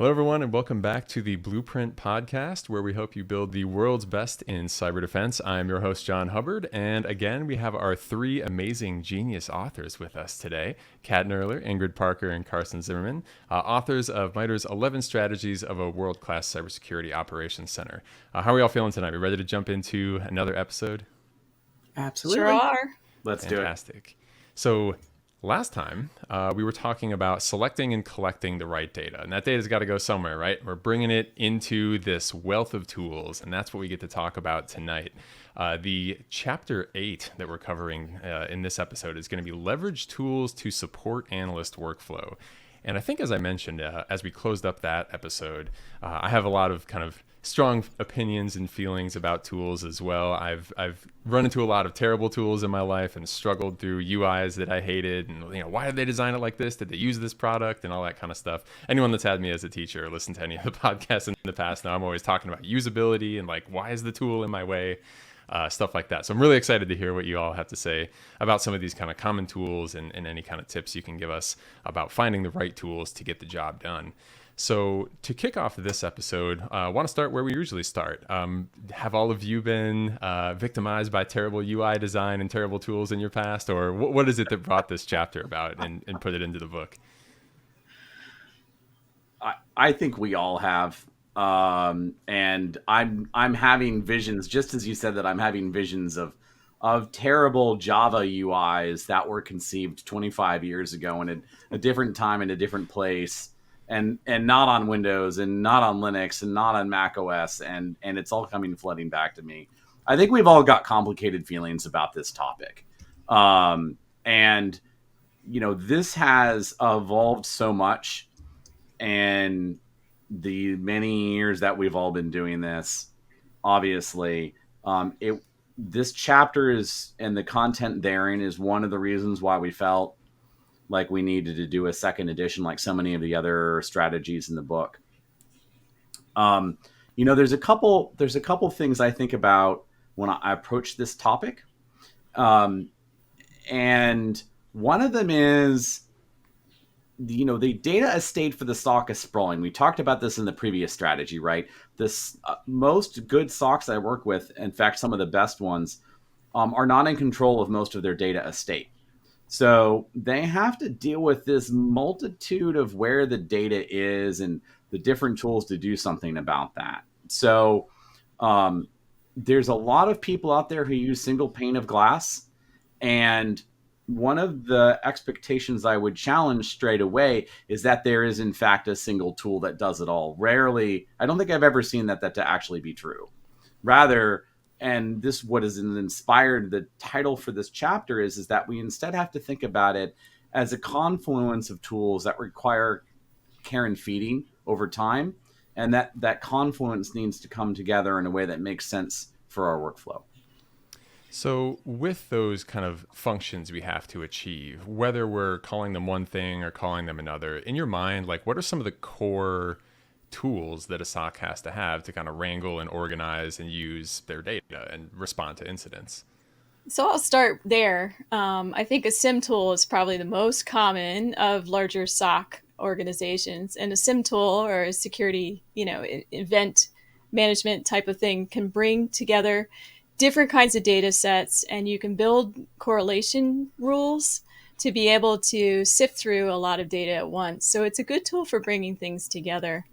Hello, everyone, and welcome back to the Blueprint Podcast, where we hope you build the world's best in cyber defense. I'm your host, John Hubbard, and again, we have our three amazing genius authors with us today, Kathryn Knerler, Ingrid Parker, and Carson Zimmerman, authors of MITRE's 11 Strategies of a World-Class Cybersecurity Operations Center. How are we all feeling tonight? We ready to jump into another episode? Absolutely. Sure are. Let's do it. Fantastic. So last time, we were talking about selecting and collecting the right data. And that data's got to go somewhere, right? We're bringing it into this wealth of tools. And that's what we get to talk about tonight. The chapter 8 that we're covering in this episode is going to be leverage tools to support analyst workflow. And I think, as I mentioned, as we closed up that episode, I have a lot of kind of strong opinions and feelings about tools as well. I've run into a lot of terrible tools in my life and struggled through UIs that I hated, and why did they design it like this? Did they use this product and all that kind of stuff? Anyone that's had me as a teacher or listened to any of the podcasts in the past know I'm always talking about usability and why is the tool in my way? Stuff like that. So I'm really excited to hear what you all have to say about some of these kind of common tools and any kind of tips you can give us about finding the right tools to get the job done. So to kick off this episode, I want to start where we usually start. Have all of you been victimized by terrible UI design and terrible tools in your past? Or what is it that brought this chapter about and put it into the book? I think we all have. And I'm having visions, just as you said that I'm having visions of terrible Java UIs that were conceived 25 years ago in a different time in a different place. And not on Windows and not on Linux and not on Mac OS. And it's all coming flooding back to me. I think we've all got complicated feelings about this topic. This has evolved so much. And the many years that we've all been doing this, obviously, this chapter is, and the content therein is one of the reasons why we felt like we needed to do a second edition, like so many of the other strategies in the book. There's a couple things I think about when I approach this topic. And one of them is, the data estate for the SOC is sprawling. We talked about this in the previous strategy, right? This most good SOCs I work with, in fact, some of the best ones, are not in control of most of their data estate. So they have to deal with this multitude of where the data is and the different tools to do something about that. So there's a lot of people out there who use single pane of glass. And one of the expectations I would challenge straight away is that there is, in fact, a single tool that does it all. Rarely, I don't think I've ever seen that to actually be true. Rather, and this what has inspired the title for this chapter is that we instead have to think about it as a confluence of tools that require care and feeding over time. And that confluence needs to come together in a way that makes sense for our workflow. So with those kind of functions we have to achieve, whether we're calling them one thing or calling them another, in your mind, what are some of the core tools that a SOC has to have to kind of wrangle and organize and use their data and respond to incidents? So I'll start there. I think a SIM tool is probably the most common of larger SOC organizations. And a SIM tool, or a security, event management type of thing, can bring together different kinds of data sets, and you can build correlation rules to be able to sift through a lot of data at once. So it's a good tool for bringing things together.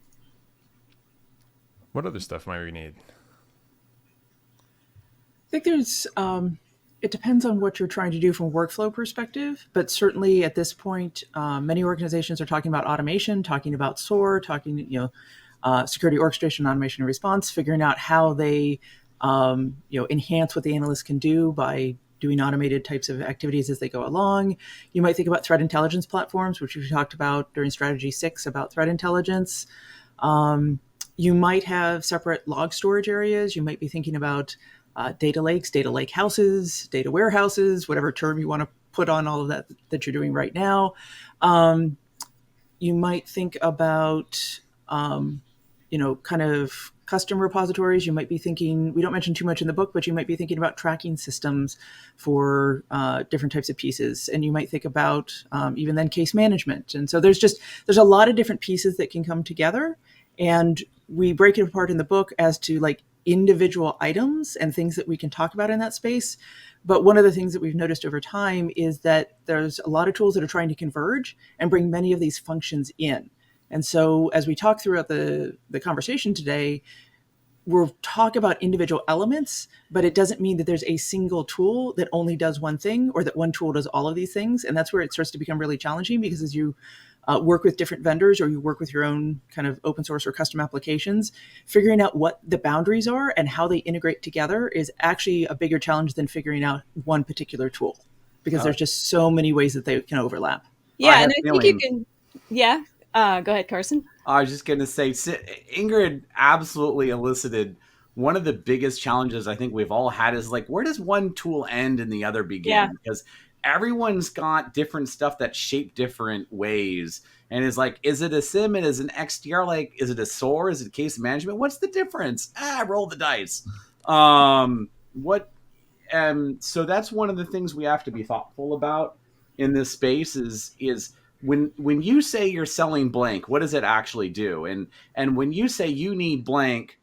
What other stuff might we need? I think there's, it depends on what you're trying to do from a workflow perspective, but certainly at this point, many organizations are talking about automation, talking about SOAR, talking, security orchestration, automation, and response, figuring out how they, enhance what the analysts can do by doing automated types of activities as they go along. You might think about threat intelligence platforms, which we talked about during Strategy 6 about threat intelligence. You might have separate log storage areas. You might be thinking about data lakes, data lake houses, data warehouses, whatever term you want to put on all of that you're doing right now. You might think about, kind of custom repositories. You might be thinking, we don't mention too much in the book, but you might be thinking about tracking systems for different types of pieces. And you might think about even then case management. And so there's a lot of different pieces that can come together. And we break it apart in the book as to like individual items and things that we can talk about in that space. But one of the things that we've noticed over time is that there's a lot of tools that are trying to converge and bring many of these functions in. And so as we talk throughout the conversation today, we'll talk about individual elements, but it doesn't mean that there's a single tool that only does one thing or that one tool does all of these things. And that's where it starts to become really challenging, because as you work with different vendors or you work with your own kind of open source or custom applications, figuring out what the boundaries are and how they integrate together is actually a bigger challenge than figuring out one particular tool, because there's just so many ways that they can overlap. Yeah, and I think you can, yeah. Go ahead, Carson. I was just going to say, Ingrid absolutely elicited one of the biggest challenges I think we've all had is like, where does one tool end and the other begin? Yeah. Because everyone's got different stuff that shape different ways. And is like, is it a SIM? Is it an XDR? Like, is it a SOAR? Is it case management? What's the difference? Roll the dice. So that's one of the things we have to be thoughtful about in this space is when you say you're selling blank, what does it actually do? And when you say you need blank,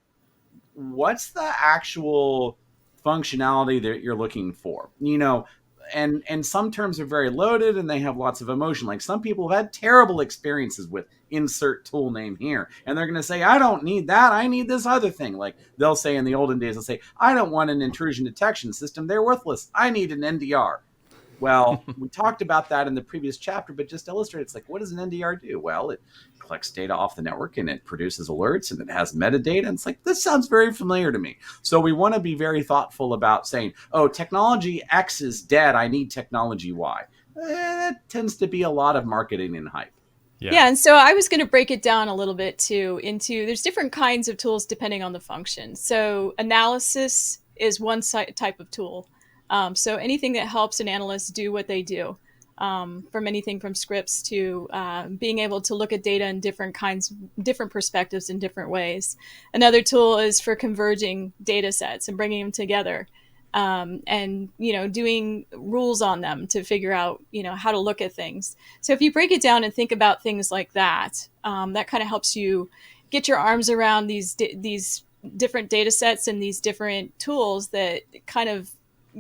what's the actual functionality that you're looking for? You know, and some terms are very loaded and they have lots of emotion. Like some people have had terrible experiences with insert tool name here. And they're going to say, I don't need that. I need this other thing. Like they'll say in the olden days, they'll say, I don't want an intrusion detection system. They're worthless. I need an NDR. Well, we talked about that in the previous chapter, but just to illustrate, it's like, what does an NDR do? Well, it collects data off the network and it produces alerts and it has metadata. And it's like, this sounds very familiar to me. So we want to be very thoughtful about saying, oh, technology X is dead. I need technology Y. That tends to be a lot of marketing and hype. Yeah, and so I was going to break it down a little bit too into there's different kinds of tools depending on the function. So analysis is one type of tool. So anything that helps an analyst do what they do, from anything from scripts to being able to look at data in different perspectives in different ways. Another tool is for converging data sets and bringing them together, and doing rules on them to figure out how to look at things. So if you break it down and think about things like that, that kind of helps you get your arms around these different data sets and these different tools that kind of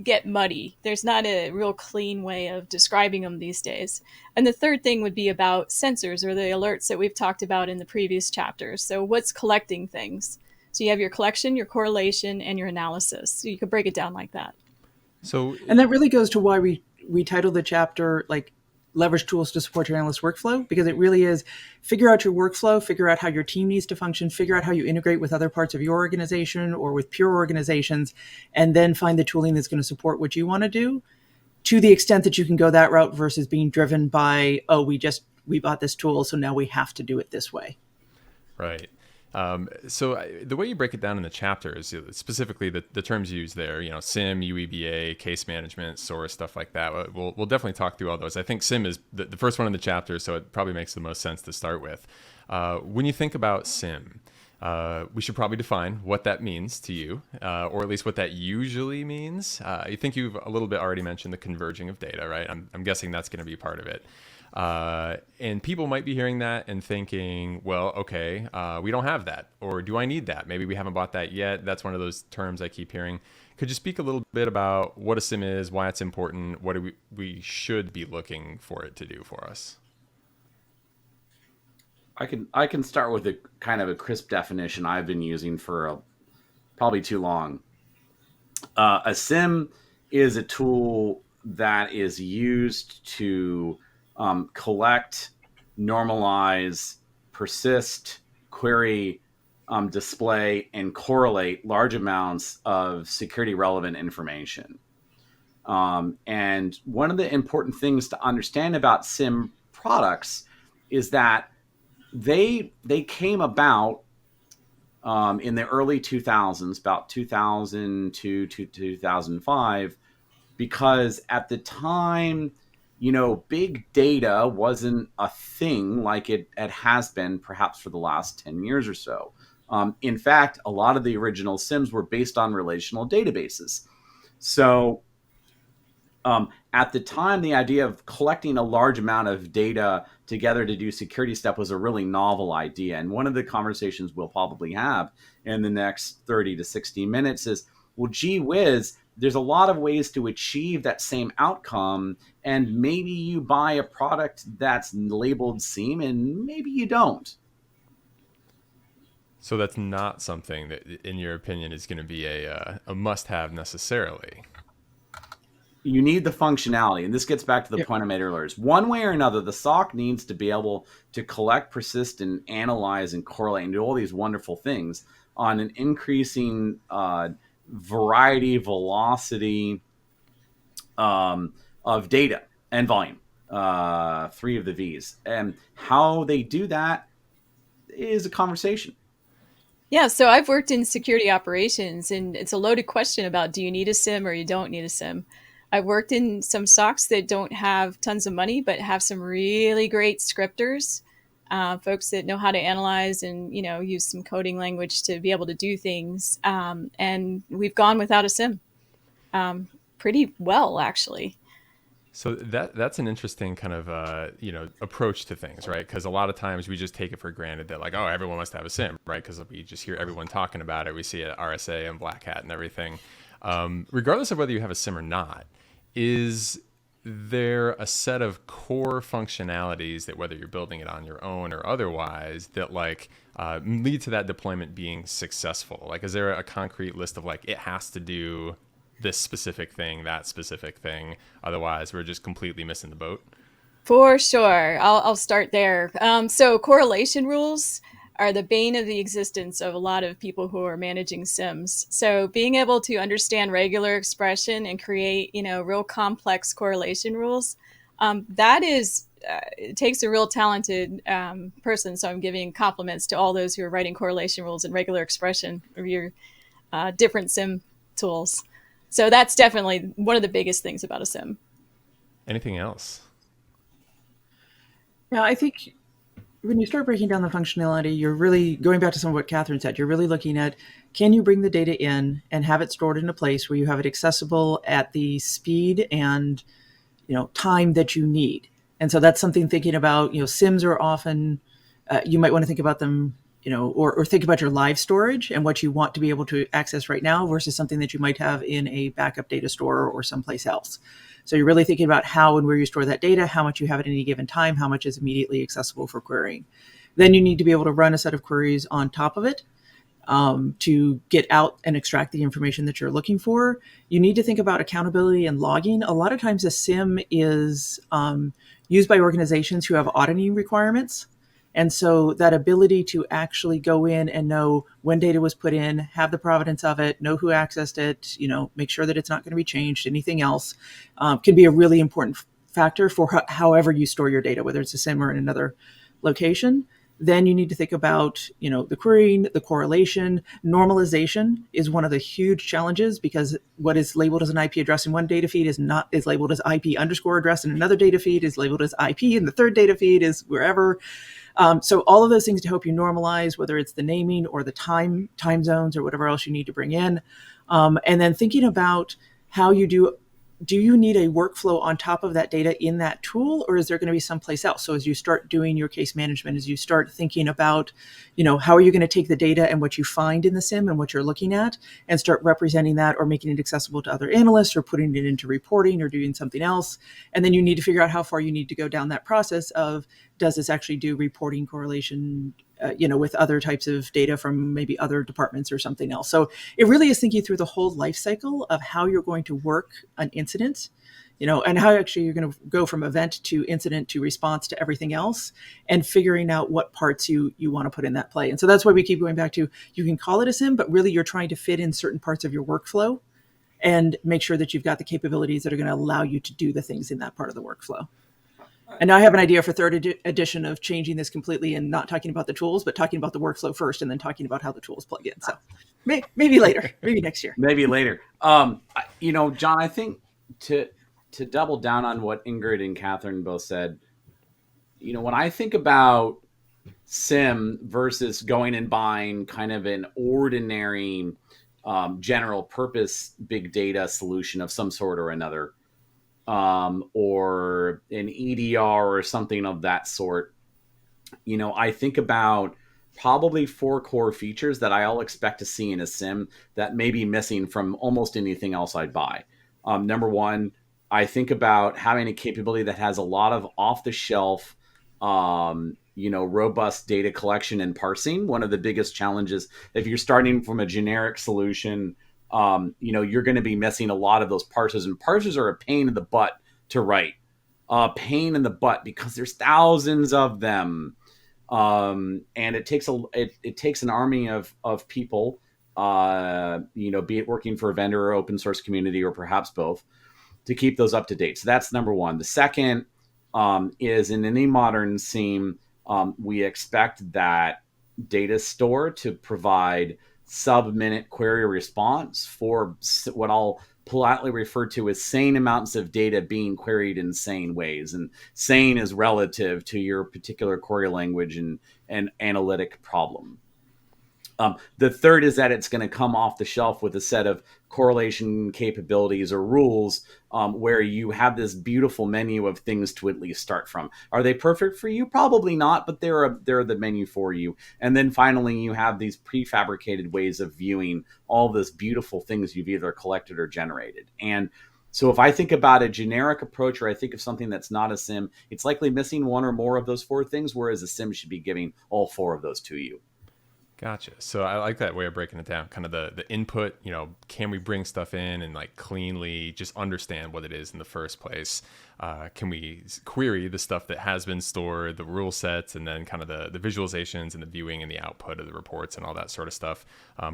get muddy. There's not a real clean way of describing them these days. And the third thing would be about sensors or the alerts that we've talked about in the previous chapters. So what's collecting things? So you have your collection, your correlation, and your analysis. So you could break it down like that. And that really goes to why we titled the chapter like leverage tools to support your analyst workflow, because it really is figure out your workflow, figure out how your team needs to function, figure out how you integrate with other parts of your organization or with peer organizations, and then find the tooling that's going to support what you want to do to the extent that you can go that route versus being driven by, oh, we bought this tool, so now we have to do it this way. Right. So the way you break it down in the chapters, specifically the terms used there, SIM, UEBA, case management, source, stuff like that. We'll definitely talk through all those. I think SIM is the first one in the chapter, so it probably makes the most sense to start with. When you think about SIM, we should probably define what that means to you, or at least what that usually means. I think you've a little bit already mentioned the converging of data, right? I'm guessing that's going to be part of it. And people might be hearing that and thinking, well, okay, we don't have that. Or do I need that? Maybe we haven't bought that yet. That's one of those terms I keep hearing. Could you speak a little bit about what a SIM is, why it's important, what we should be looking for it to do for us? I can start with a kind of a crisp definition I've been using for probably too long. A SIM is a tool that is used to collect, normalize, persist, query, display, and correlate large amounts of security relevant information. And one of the important things to understand about SIM products is that they came about in the early 2000s, about 2002 to 2005, because at the time, big data wasn't a thing like it has been perhaps for the last 10 years or so. In fact, a lot of the original SIMs were based on relational databases. So at the time, the idea of collecting a large amount of data together to do security stuff was a really novel idea. And one of the conversations we'll probably have in the next 30 to 60 minutes is, well, gee whiz, there's a lot of ways to achieve that same outcome. And maybe you buy a product that's labeled SIEM and maybe you don't. So that's not something that, in your opinion, is going to be a must-have necessarily. You need the functionality. And this gets back to the point I made earlier. Is one way or another, the SOC needs to be able to collect, persist, and analyze and correlate and do all these wonderful things on an increasing variety, velocity of data and volume. 3 of the V's. And how they do that is a conversation. Yeah, so I've worked in security operations, and it's a loaded question about, do you need a SIM or you don't need a SIM? I've worked in some SOCs that don't have tons of money, but have some really great scripters, folks that know how to analyze and, use some coding language to be able to do things. And we've gone without a SIM pretty well, actually. So that's an interesting kind of approach to things, right? Because a lot of times we just take it for granted that like, oh, everyone must have a SIM, right? Because we just hear everyone talking about it. We see it at RSA and Black Hat and everything. Regardless of whether you have a SIM or not, is there a set of core functionalities that, whether you're building it on your own or otherwise, that like lead to that deployment being successful? Like, is there a concrete list of like, it has to do this specific thing, that specific thing, otherwise we're just completely missing the boat? For sure. I'll start there. So correlation rules are the bane of the existence of a lot of people who are managing SIMs. So being able to understand regular expression and create, real complex correlation rules, that is, it takes a real talented person. So I'm giving compliments to all those who are writing correlation rules and regular expression of your different SIM tools. So that's definitely one of the biggest things about a SIM. Anything else? Yeah, I think when you start breaking down the functionality, you're really going back to some of what Kathryn said. You're really looking at, can you bring the data in and have it stored in a place where you have it accessible at the speed and time that you need? And so that's something thinking about. SIMs are often, you might want to think about them, or think about your live storage and what you want to be able to access right now versus something that you might have in a backup data store or someplace else. So you're really thinking about how and where you store that data, how much you have at any given time, how much is immediately accessible for querying. Then you need to be able to run a set of queries on top of it to get out and extract the information that you're looking for. You need to think about accountability and logging. A lot of times a SIM is used by organizations who have auditing requirements. And so that ability to actually go in and know when data was put in, have the provenance of it, know who accessed it, make sure that it's not going to be changed, anything else, can be a really important factor for however you store your data, whether it's a SIM or in another location. Then you need to think about, the querying, the correlation. Normalization is one of the huge challenges because what is labeled as an IP address in one data feed is labeled as IP underscore address in another data feed, is labeled as IP, and the third data feed is wherever. So all of those things to help you normalize, whether it's the naming or the time zones or whatever else you need to bring in. And then thinking about how you do you need a workflow on top of that data in that tool, or is there going to be someplace else? So as you start doing your case management, as you start thinking about, how are you going to take the data and what you find in the SIM and what you're looking at and start representing that or making it accessible to other analysts or putting it into reporting or doing something else. And then you need to figure out how far you need to go down that process of, does this actually do reporting correlation, with other types of data from maybe other departments or something else. So it really is thinking through the whole life cycle of how you're going to work an incident, and how actually you're going to go from event to incident to response to everything else, and figuring out what parts you want to put in that play. And so that's why we keep going back to, you can call it a SIM, but really you're trying to fit in certain parts of your workflow and make sure that you've got the capabilities that are going to allow you to do the things in that part of the workflow. And now I have an idea for third edition of changing this completely and not talking about the tools, but talking about the workflow first and then talking about how the tools plug in. So maybe later, maybe next year. Maybe later. John, I think to double down on what Ingrid and Kathryn both said, when I think about SIM versus going and buying kind of an ordinary general purpose big data solution of some sort or another, or an EDR or something of that sort. I think about probably 4 core features that I all expect to see in a SIM that may be missing from almost anything else I'd buy. Number one, I think about having a capability that has a lot of off the shelf, robust data collection and parsing. One of the biggest challenges, if you're starting from a generic solution, you're going to be missing a lot of those parsers, and parsers are a pain in the butt to write. Pain in the butt because there's thousands of them. And it takes an army of people, be it working for a vendor or open source community or perhaps both, to keep those up to date. So that's number one. The second is in any modern SIEM, we expect that data store to provide sub-minute query response for what I'll politely refer to as sane amounts of data being queried in sane ways. And sane is relative to your particular query language and analytic problem. The third is that it's going to come off the shelf with a set of correlation capabilities or rules, where you have this beautiful menu of things to at least start from. Are they perfect for you? Probably not, but they're the menu for you. And then finally, you have these prefabricated ways of viewing all this beautiful things you've either collected or generated. And so if I think about a generic approach, or I think of something that's not a SIM, it's likely missing one or more of those 4 things, whereas a SIM should be giving all 4 of those to you. Gotcha. So I like that way of breaking it down, kind of the input, can we bring stuff in and like cleanly just understand what it is in the first place? Can we query the stuff that has been stored, the rule sets, and then kind of the visualizations and the viewing and the output of the reports and all that sort of stuff?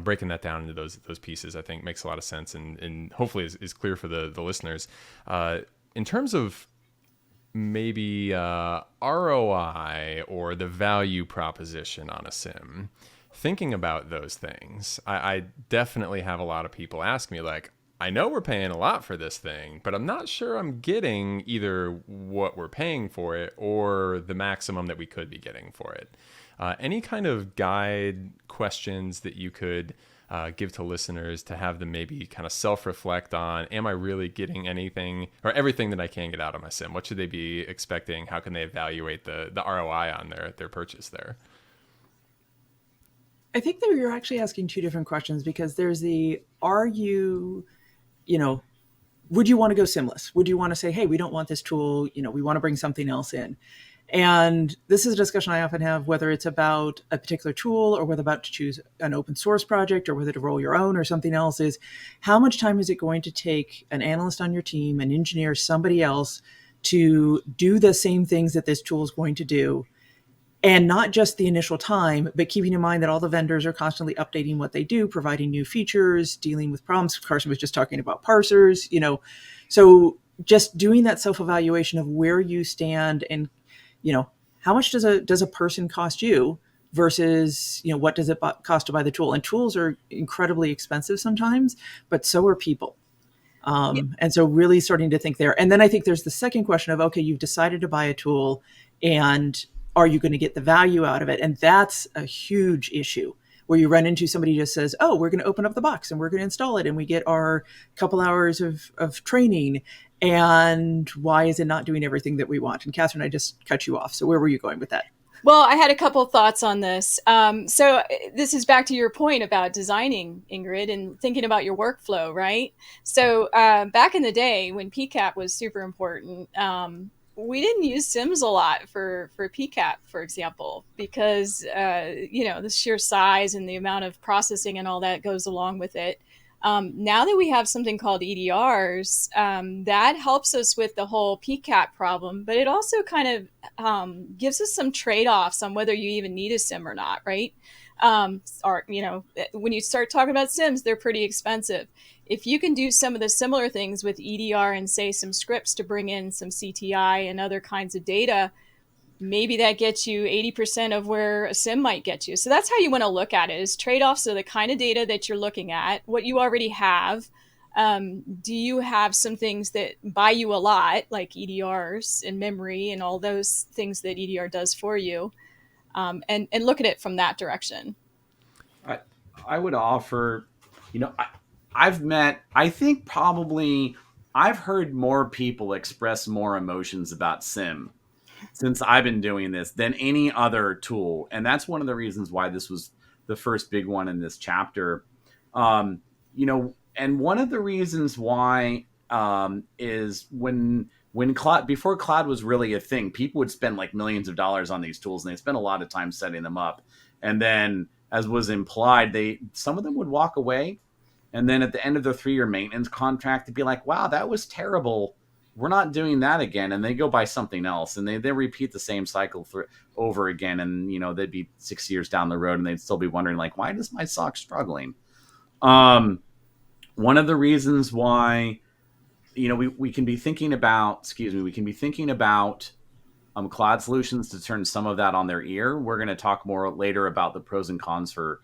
Breaking that down into those pieces, I think makes a lot of sense and hopefully is clear for the listeners. In terms of maybe ROI or the value proposition on a SIM, thinking about those things, I definitely have a lot of people ask me, like, I know we're paying a lot for this thing, but I'm not sure I'm getting either what we're paying for it or the maximum that we could be getting for it. Any kind of guide questions that you could give to listeners to have them maybe kind of self-reflect on, am I really getting anything or everything that I can get out of my SIM? What should they be expecting? How can they evaluate the ROI on their purchase there? I think that you're actually asking 2 different questions, because there's would you want to go SIMless? Would you want to say, hey, we don't want this tool, we want to bring something else in? And this is a discussion I often have, whether it's about a particular tool or whether about to choose an open source project or whether to roll your own or something else, is how much time is it going to take an analyst on your team, an engineer, somebody else to do the same things that this tool is going to do? And not just the initial time, but keeping in mind that all the vendors are constantly updating what they do, providing new features, dealing with problems. Carson was just talking about parsers, So just doing that self-evaluation of where you stand and, how much does a person cost you versus, what does it cost to buy the tool? And tools are incredibly expensive sometimes, but so are people. And so really starting to think there. And then I think there's the second question of, okay, you've decided to buy a tool, and are you going to get the value out of it? And that's a huge issue, where you run into somebody who just says, oh, we're going to open up the box and we're going to install it, and we get our couple hours of training. And why is it not doing everything that we want? And Kathryn, I just cut you off. So where were you going with that? Well, I had a couple of thoughts on this. So this is back to your point about designing, Ingrid, and thinking about your workflow, right? So back in the day when PCAP was super important, we didn't use SIMs a lot for PCAP, for example, because, the sheer size and the amount of processing and all that goes along with it. Now that we have something called EDRs, that helps us with the whole PCAP problem, but it also kind of gives us some trade-offs on whether you even need a SIM or not, right? When you start talking about SIMs, they're pretty expensive. If you can do some of the similar things with EDR and say some scripts to bring in some CTI and other kinds of data, maybe that gets you 80% of where a SIM might get you. So that's how you want to look at it, is trade-offs of the kind of data that you're looking at, what you already have. Do you have some things that buy you a lot, like EDRs and memory and all those things that EDR does for you? and look at it from that direction. I would offer, I've heard more people express more emotions about SIM since I've been doing this than any other tool. And that's one of the reasons why this was the first big one in this chapter. And one of the reasons why is when cloud, before cloud was really a thing, people would spend like millions of dollars on these tools and they spent a lot of time setting them up. And then, as was implied, some of them would walk away. And then at the end of their 3-year maintenance contract, they'd be like, wow, that was terrible. We're not doing that again. And they go buy something else. And they repeat the same cycle over again. And, they'd be 6 years down the road and they'd still be wondering, like, why does my SOC struggling? One of the reasons why, we can be thinking about, cloud solutions to turn some of that on their ear. We're going to talk more later about the pros and cons for,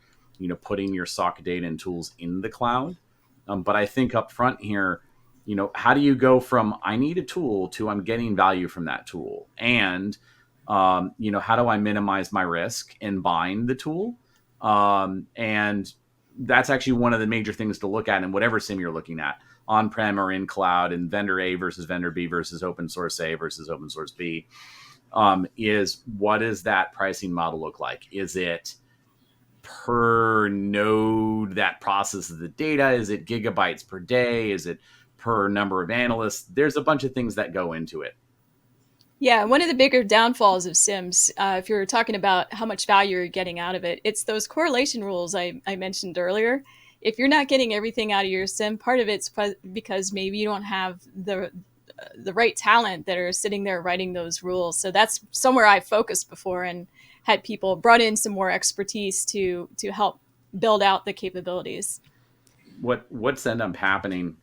putting your SOC data and tools in the cloud. But I think up front here, how do you go from I need a tool to I'm getting value from that tool? And, how do I minimize my risk in buying the tool? And that's actually one of the major things to look at in whatever SIM you're looking at, on-prem or in cloud, and vendor A versus vendor B versus open source A versus open source B. Is what does that pricing model look like? Is it per node that processes the data? Is it gigabytes per day? Is it per number of analysts? There's a bunch of things that go into it. Yeah, one of the bigger downfalls of SIMs, if you're talking about how much value you're getting out of it, it's those correlation rules I mentioned earlier. If you're not getting everything out of your SIM, part of it's because maybe you don't have the right talent that are sitting there writing those rules. So that's somewhere I've focused before and had people brought in some more expertise to help build out the capabilities. What's ended up happening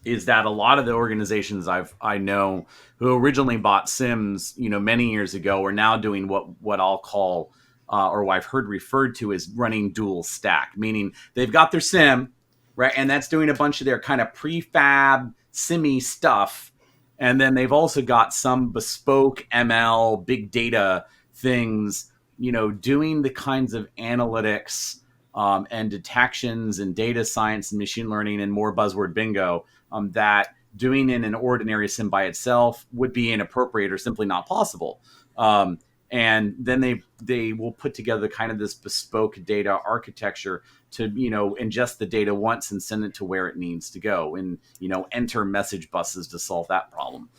is that a lot of the organizations I know who originally bought SIMs, many years ago, are now doing what I'll call or what I've heard referred to as running dual stack, meaning they've got their SIM, right, and that's doing a bunch of their kind of prefab SIMmy stuff, and then they've also got some bespoke ML big data things, doing the kinds of analytics and detections and data science and machine learning and more buzzword bingo that doing in an ordinary SIM by itself would be inappropriate or simply not possible. And then they will put together kind of this bespoke data architecture to, ingest the data once and send it to where it needs to go, and, enter message buses to solve that problem.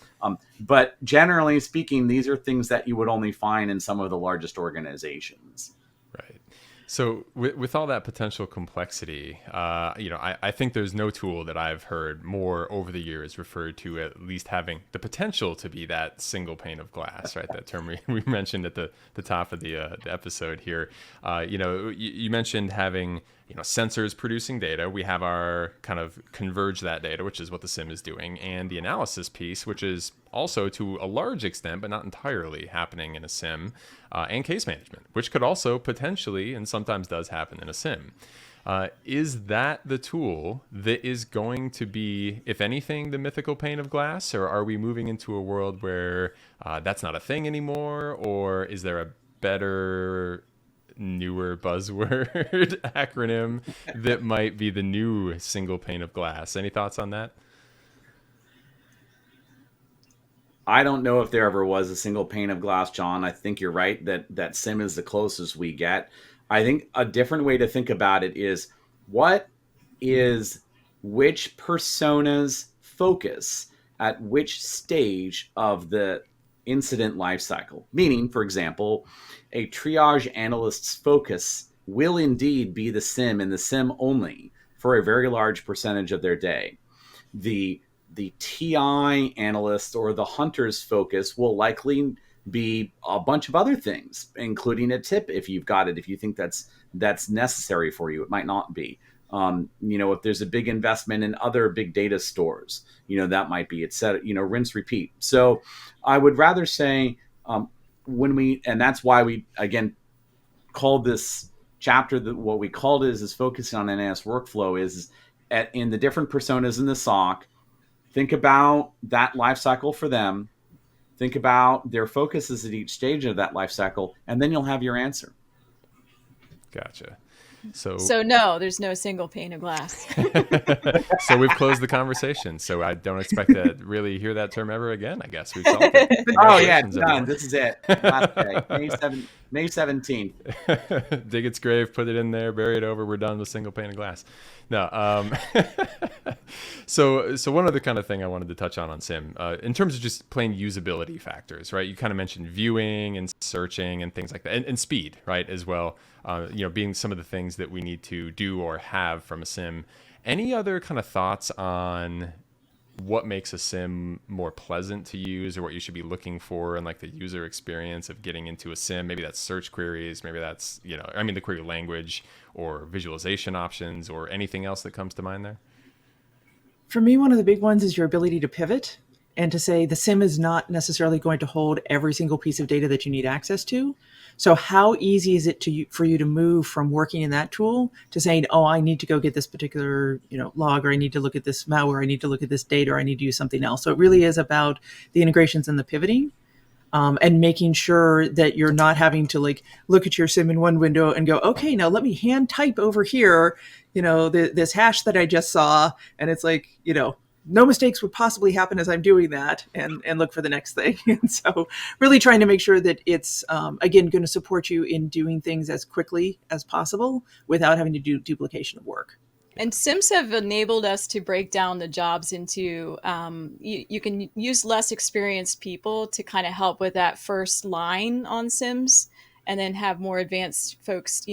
But generally speaking, these are things that you would only find in some of the largest organizations. Right. So with all that potential complexity, I think there's no tool that I've heard more over the years referred to at least having the potential to be that single pane of glass, right? That term we mentioned at the top of the episode here. You mentioned having sensors producing data. We have our kind of converge that data, which is what the SIM is doing, and the analysis piece, which is also to a large extent, but not entirely, happening in a SIM, and case management, which could also potentially and sometimes does happen in a SIM. Is that the tool that is going to be, if anything, the mythical pane of glass, or are we moving into a world where that's not a thing anymore, or is there a better, newer buzzword acronym that might be the new single pane of glass? Any thoughts on that? I don't know if there ever was a single pane of glass, John. I think you're right that SIM is the closest we get. I think a different way to think about it is what is which persona's focus at which stage of the incident lifecycle. Meaning, for example, a triage analyst's focus will indeed be the SIM and the SIM only for a very large percentage of their day. The TI analyst or the hunter's focus will likely be a bunch of other things, including a tip if you've got it, if you think that's necessary for you. It might not be. If there's a big investment in other big data stores, that might be, rinse, repeat. So I would rather say and that's why we, again, called this chapter, that what we called is focusing on NAS workflow is in the different personas in the SOC. Think about that life cycle for them. Think about their focuses at each stage of that life cycle, and then you'll have your answer. Gotcha. So no, there's no single pane of glass. So we've closed the conversation. So I don't expect to really hear that term ever again. I guess we've solved it. Oh yeah, it's Congratulations, done. everyone. This is it. Last day, May 17th. Dig its grave, put it in there, bury it over. We're done with single pane of glass. No. So one other kind of thing I wanted to touch on SIM, in terms of just plain usability factors, right? You kind of mentioned viewing and searching and things like that, and speed, right, as well. Being some of the things that we need to do or have from a SIM. Any other kind of thoughts on what makes a SIM more pleasant to use, or what you should be looking for in like the user experience of getting into a SIM? Maybe that's search queries, maybe that's, the query language or visualization options, or anything else that comes to mind there? For me, one of the big ones is your ability to pivot and to say the SIM is not necessarily going to hold every single piece of data that you need access to. So how easy is it for you to move from working in that tool to saying, oh, I need to go get this particular log, or I need to look at this malware, I need to look at this data, or I need to use something else. So it really is about the integrations and the pivoting, and making sure that you're not having to look at your SIM in one window and go, okay, now let me hand type over here, this hash that I just saw. And it's no mistakes would possibly happen as I'm doing that, and look for the next thing. And so really trying to make sure that it's, again, going to support you in doing things as quickly as possible without having to do duplication of work. And SIMs have enabled us to break down the jobs into, you can use less experienced people to kind of help with that first line on SIMs, and then have more advanced folks,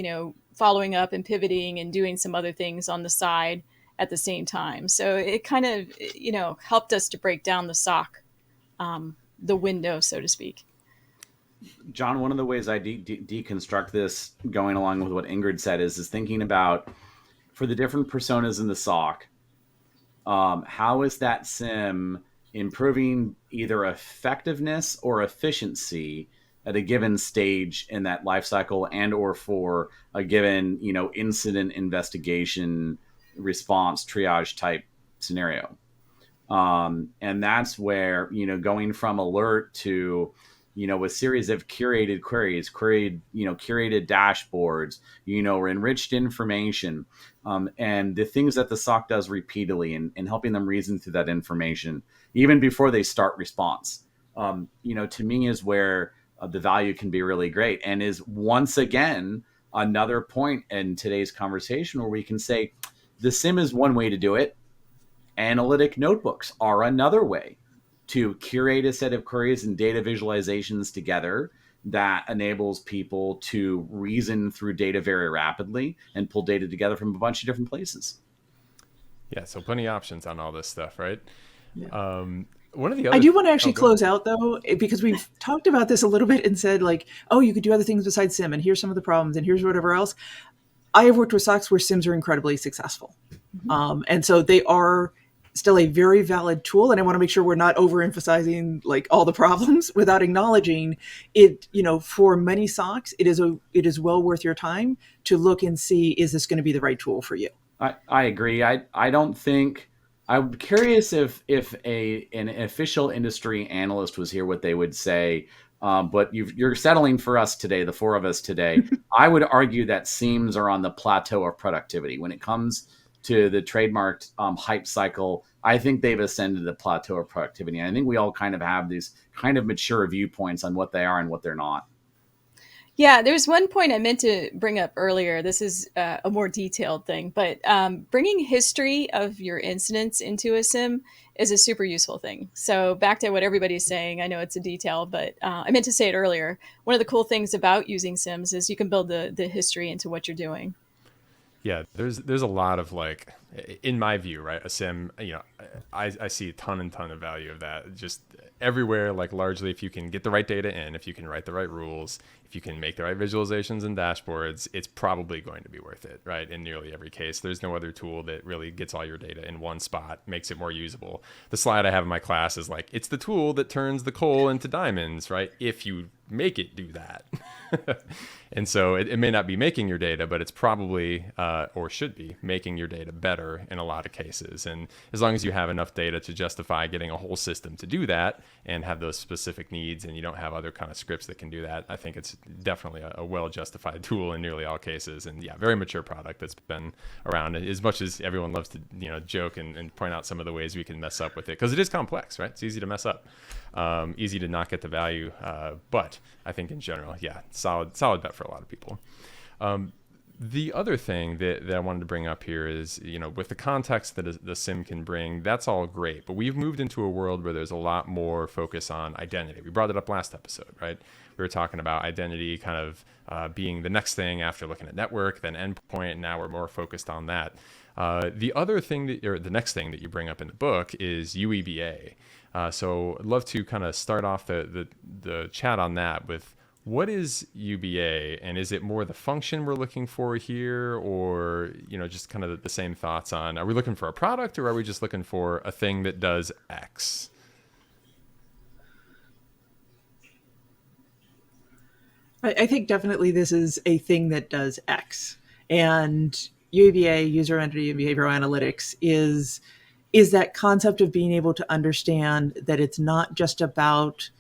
following up and pivoting and doing some other things on the side at the same time. So it kind of, helped us to break down the SOC, the window, so to speak. John, one of the ways I deconstruct this, going along with what Ingrid said, is thinking about, for the different personas in the SOC, how is that SIM improving either effectiveness or efficiency at a given stage in that life cycle, and or for a given, incident investigation, response, triage type scenario. And that's where, going from alert to, a series of curated queries, curated dashboards, or enriched information, and the things that the SOC does repeatedly, and helping them reason through that information, even before they start response, to me is where the value can be really great, and is once again another point in today's conversation where we can say the SIM is one way to do it. Analytic notebooks are another way to curate a set of queries and data visualizations together that enables people to reason through data very rapidly and pull data together from a bunch of different places. Yeah, so plenty of options on all this stuff, right? Yeah. One of the other, I do want to actually close out, though, because we've talked about this a little bit and said, oh, you could do other things besides SIM, and here's some of the problems, and here's whatever else. I have worked with SOCs where SIMs are incredibly successful. Mm-hmm. And so they are still a very valid tool. And I want to make sure we're not overemphasizing all the problems without acknowledging it. For many SOCs, it is well worth your time to look and see, is this going to be the right tool for you? I agree. I don't think, I'm curious if an official industry analyst was here, what they would say. But you're settling for us today, the four of us today. I would argue that SIMs are on the plateau of productivity. When it comes to the trademarked hype cycle, I think they've ascended the plateau of productivity. And I think we all kind of have these kind of mature viewpoints on what they are and what they're not. Yeah, there's one point I meant to bring up earlier. This is a more detailed thing, but bringing history of your incidents into a SIM is a super useful thing. So back to what everybody's saying, I know it's a detail, but I meant to say it earlier. One of the cool things about using SIMs is you can build the history into what you're doing. Yeah, there's a lot of in my view, right? A SIM, I see a ton of value of that. Just everywhere, largely if you can get the right data in, if you can write the right rules, if you can make the right visualizations and dashboards, it's probably going to be worth it, right? In nearly every case, there's no other tool that really gets all your data in one spot, makes it more usable. The slide I have in my class is it's the tool that turns the coal into diamonds, right? If you make it do that. And so it may not be making your data, but it's probably, or should be, making your data better matter in a lot of cases. And as long as you have enough data to justify getting a whole system to do that and have those specific needs, and you don't have other kind of scripts that can do that, I think it's definitely a well-justified tool in nearly all cases. And yeah, very mature product that's been around, as much as everyone loves to, joke and point out some of the ways we can mess up with it, because it is complex, right? It's easy to mess up, easy to not get the value. But I think in general, yeah, solid bet for a lot of people. The other thing that I wanted to bring up here is, with the context that the SIM can bring, that's all great. But we've moved into a world where there's a lot more focus on identity. We brought it up last episode, right? We were talking about identity kind of being the next thing after looking at network, then endpoint, and now we're more focused on that. The other thing or the next thing that you bring up in the book is UEBA. So I'd love to kind of start off the chat on that with, what is UBA, and is it more the function we're looking for here, or just kind of the same thoughts on, are we looking for a product, or are we just looking for a thing that does X? I think definitely this is a thing that does X, and UEBA, user entity and behavioral analytics, is that concept of being able to understand that it's not just about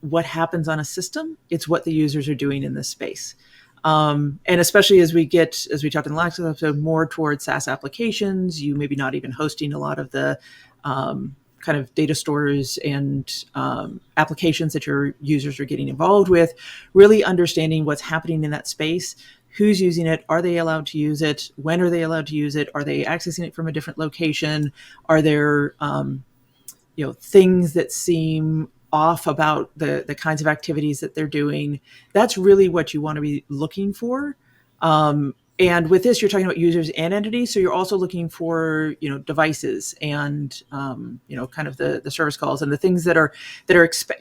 what happens on a system, it's what the users are doing in this space. And especially as we talked in the last episode, more towards SaaS applications, you maybe not even hosting a lot of the kind of data stores and applications that your users are getting involved with, really understanding what's happening in that space, who's using it, are they allowed to use it, when are they allowed to use it, are they accessing it from a different location, are there things that seem off about the kinds of activities that they're doing. That's really what you want to be looking for. And with this, you're talking about users and entities. So you're also looking for, devices and, kind of the service calls and the things that are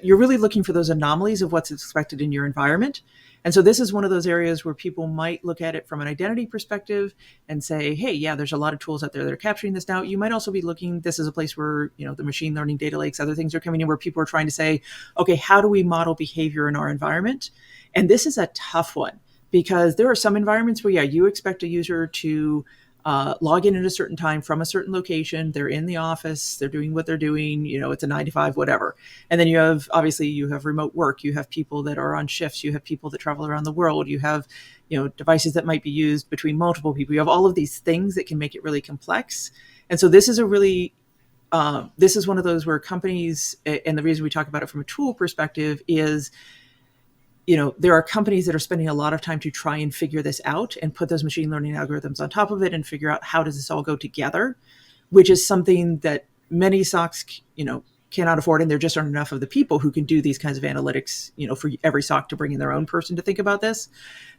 you're really looking for those anomalies of what's expected in your environment. And so this is one of those areas where people might look at it from an identity perspective and say, hey, yeah, there's a lot of tools out there that are capturing this now. You might also be looking, this is a place where, the machine learning data lakes, other things are coming in where people are trying to say, okay, how do we model behavior in our environment? And this is a tough one because there are some environments where, yeah, you expect a user to log in at a certain time from a certain location. They're in the office. They're doing what they're doing. It's a 9 to 5, whatever. And then you have remote work. You have people that are on shifts. You have people that travel around the world. You have, devices that might be used between multiple people. You have all of these things that can make it really complex. And so this is this is one of those where companies, and the reason we talk about it from a tool perspective is, there are companies that are spending a lot of time to try and figure this out and put those machine learning algorithms on top of it and figure out how does this all go together, which is something that many SOCs, cannot afford. And there just aren't enough of the people who can do these kinds of analytics, for every SOC to bring in their own person to think about this.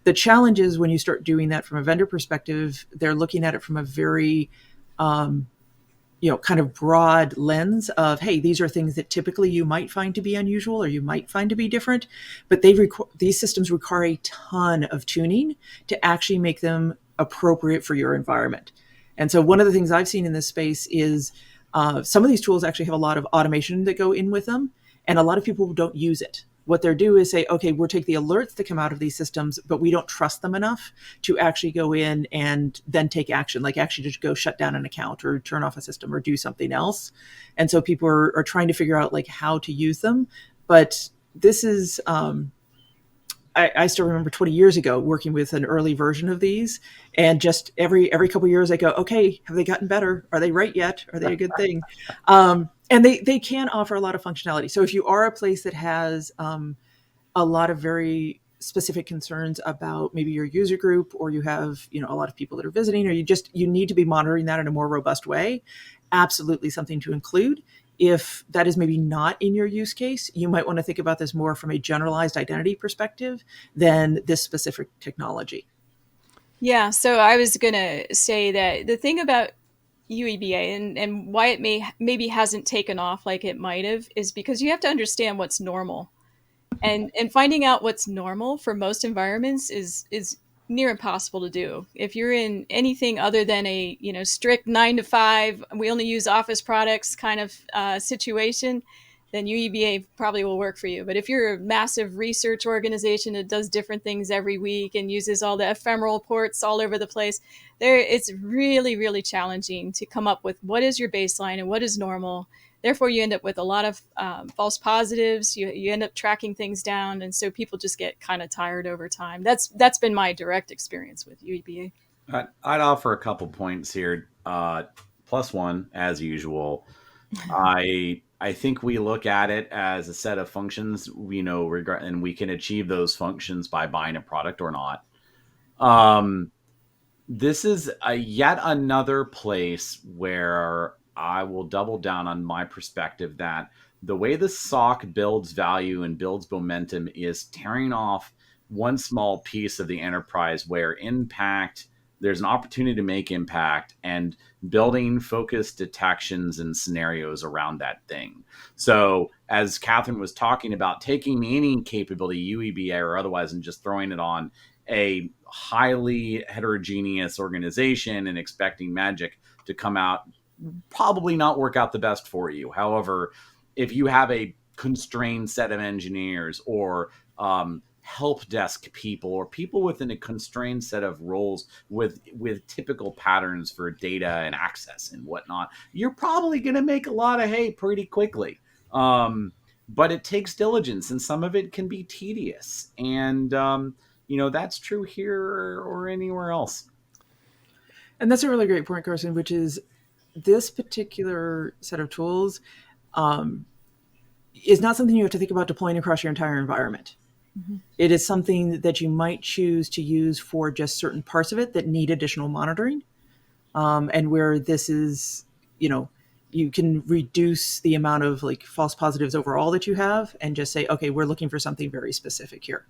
The challenge is when you start doing that from a vendor perspective, they're looking at it from a very, kind of broad lens of, hey, these are things that typically you might find to be unusual or you might find to be different, but these systems require a ton of tuning to actually make them appropriate for your environment. And so one of the things I've seen in this space is some of these tools actually have a lot of automation that go in with them, and a lot of people don't use it. What they'll do is say, okay, we'll take the alerts that come out of these systems, but we don't trust them enough to actually go in and then take action, like actually just go shut down an account or turn off a system or do something else. And so people are trying to figure out like how to use them. But this is, I still remember 20 years ago working with an early version of these, and just every couple of years I go, okay, have they gotten better? Are they right yet? Are they a good thing? And they can offer a lot of functionality. So if you are a place that has a lot of very specific concerns about maybe your user group, or you have a lot of people that are visiting, or you need to be monitoring that in a more robust way, absolutely something to include. If that is maybe not in your use case, you might want to think about this more from a generalized identity perspective than this specific technology. Yeah, so I was going to say that the thing about UEBA and why it maybe hasn't taken off like it might have is because you have to understand what's normal. And finding out what's normal for most environments is near impossible to do. If you're in anything other than a strict 9 to 5, we only use Office products kind of situation, then UEBA probably will work for you. But if you're a massive research organization that does different things every week and uses all the ephemeral ports all over the place, it's really, really challenging to come up with what is your baseline and what is normal. Therefore, you end up with a lot of false positives. You end up tracking things down, and so people just get kind of tired over time. That's been my direct experience with UEBA. I'd offer a couple points here. Plus one, as usual. I think we look at it as a set of functions, and we can achieve those functions by buying a product or not. This is yet another place where I will double down on my perspective that the way the SOC builds value and builds momentum is tearing off one small piece of the enterprise where there's an opportunity to make impact, and building focused detections and scenarios around that thing. So as Kathryn was talking about, taking any capability, UEBA or otherwise, and just throwing it on a highly heterogeneous organization and expecting magic to come out, probably not work out the best for you. However, if you have a constrained set of engineers or help desk people or people within a constrained set of roles with typical patterns for data and access and whatnot, you're probably going to make a lot of hay pretty quickly. But it takes diligence, and some of it can be tedious. And, that's true here or anywhere else. And that's a really great point, Carson, which is this particular set of tools is not something you have to think about deploying across your entire environment. Mm-hmm. It is something that you might choose to use for just certain parts of it that need additional monitoring. And where this is, you can reduce the amount of false positives overall that you have and just say, okay, we're looking for something very specific here.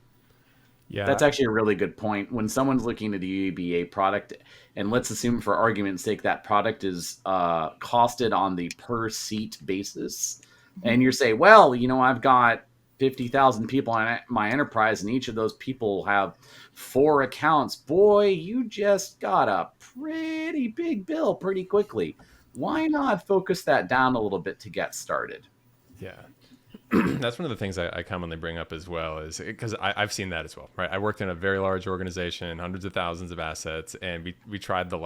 Yeah, that's actually a really good point. When someone's looking at a UEBA product, and let's assume for argument's sake that product is costed on the per seat basis, and you say, well, I've got 50,000 people on my enterprise, and each of those people have 4 accounts. Boy, you just got a pretty big bill pretty quickly. Why not focus that down a little bit to get started? Yeah. That's one of the things I commonly bring up as well, is because I've seen that as well, right? I worked in a very large organization, hundreds of thousands of assets, and we tried the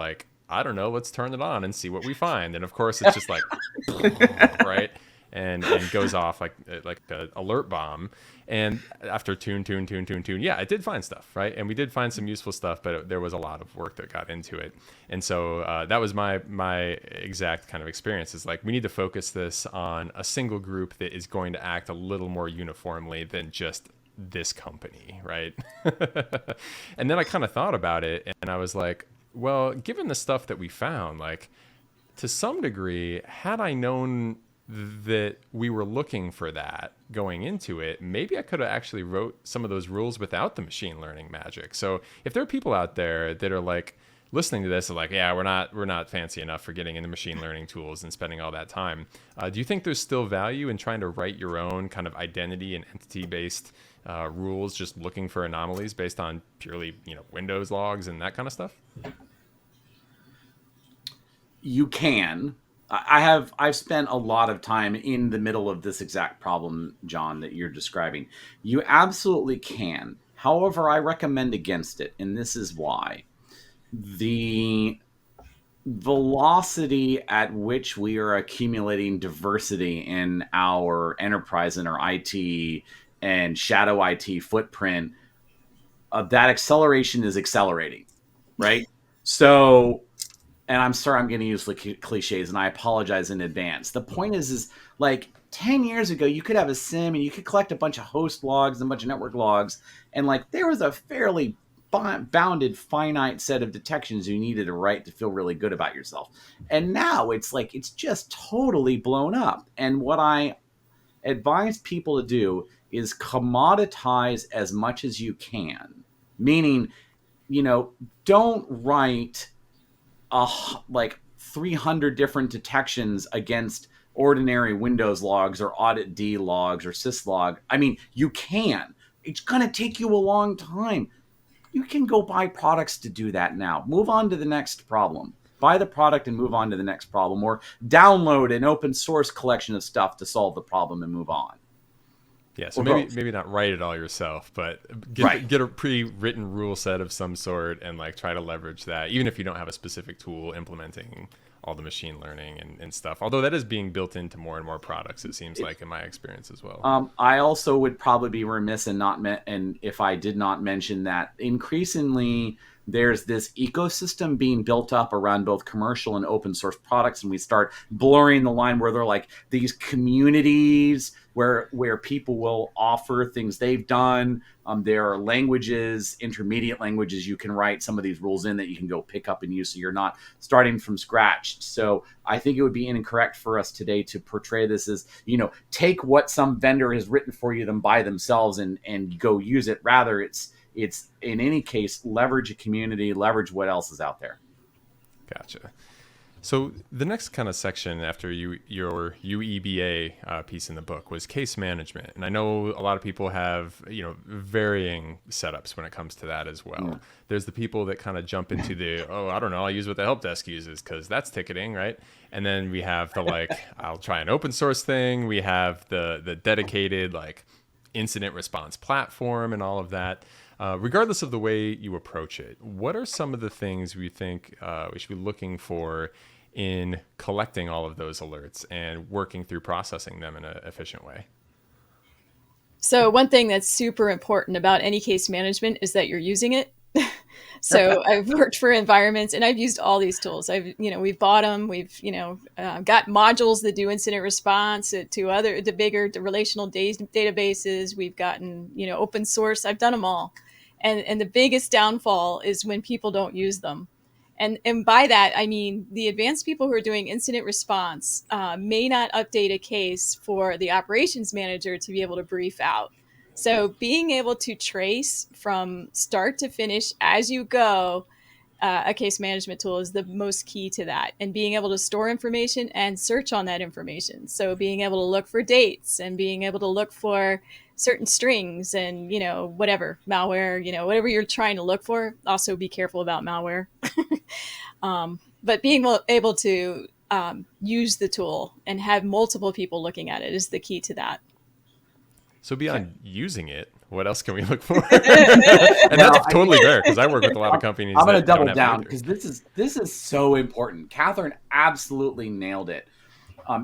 I don't know, let's turn it on and see what we find. And of course it's just right? And goes off like an alert bomb. And after tune, yeah, it did find stuff, right? And we did find some useful stuff, but there was a lot of work that got into it. And so that was my exact kind of experience, is we need to focus this on a single group that is going to act a little more uniformly than just this company, right? And then I kind of thought about it, and I was like, well, given the stuff that we found, to some degree, had I known that we were looking for that going into it, maybe I could have actually wrote some of those rules without the machine learning magic. So if there are people out there that are listening to this, are yeah, we're not fancy enough for getting into machine learning tools and spending all that time, do you think there's still value in trying to write your own kind of identity and entity based rules, just looking for anomalies based on purely Windows logs and that kind of stuff? You can. I've spent a lot of time in the middle of this exact problem, John, that you're describing. You absolutely can. However, I recommend against it, and this is why. The velocity at which we are accumulating diversity in our enterprise and our IT and shadow IT footprint, that acceleration is accelerating, right? So... And I'm sorry, I'm going to use cliches, and I apologize in advance. The point is 10 years ago, you could have a SIEM and you could collect a bunch of host logs and a bunch of network logs. And there was a fairly bounded, finite set of detections you needed to write to feel really good about yourself. And now it's it's just totally blown up. And what I advise people to do is commoditize as much as you can. Meaning, don't write 300 different detections against ordinary Windows logs or audit D logs or syslog. I mean, you can. It's going to take you a long time. You can go buy products to do that now. Move on to the next problem. buy the product and move on to the next problem, or download an open source collection of stuff to solve the problem and move on. Yeah, so maybe not write it all yourself, but get a pre-written rule set of some sort and like try to leverage that, even if you don't have a specific tool implementing all the machine learning and stuff. Although that is being built into more and more products, it seems like, in my experience as well. I also would probably be remiss and if I did not mention that increasingly there's this ecosystem being built up around both commercial and open source products, and we start blurring the line where they're like these communities where people will offer things they've done. There are languages, intermediate languages you can write some of these rules in that you can go pick up and use, so you're not starting from scratch. So I think it would be incorrect for us today to portray this as, take what some vendor has written for you, them by themselves and go use it. Rather, it's in any case, leverage a community, leverage what else is out there. Gotcha. So the next kind of section after your UEBA piece in the book was case management. And I know a lot of people have, varying setups when it comes to that as well. Yeah. There's the people that kind of jump into I don't know, I'll use what the help desk uses because that's ticketing, right? And then we have the I'll try an open source thing. We have the dedicated incident response platform and all of that. Regardless of the way you approach it, what are some of the things we think we should be looking for in collecting all of those alerts and working through processing them in an efficient way? So one thing that's super important about any case management is that you're using it. So I've worked for environments and I've used all these tools. We've bought them. We've, got modules that do incident response to bigger relational databases. We've gotten, open source. I've done them all. And the biggest downfall is when people don't use them. And by that, I mean, the advanced people who are doing incident response may not update a case for the operations manager to be able to brief out. So being able to trace from start to finish as you go, a case management tool is the most key to that. And being able to store information and search on that information. So being able to look for dates and being able to look for certain strings and, whatever, malware, whatever you're trying to look for. Also be careful about malware. But being able to use the tool and have multiple people looking at it is the key to that. So beyond using it, what else can we look for? And that's totally fair because I work with a lot of companies. I'm going to double down because this is so important. Kathryn absolutely nailed it.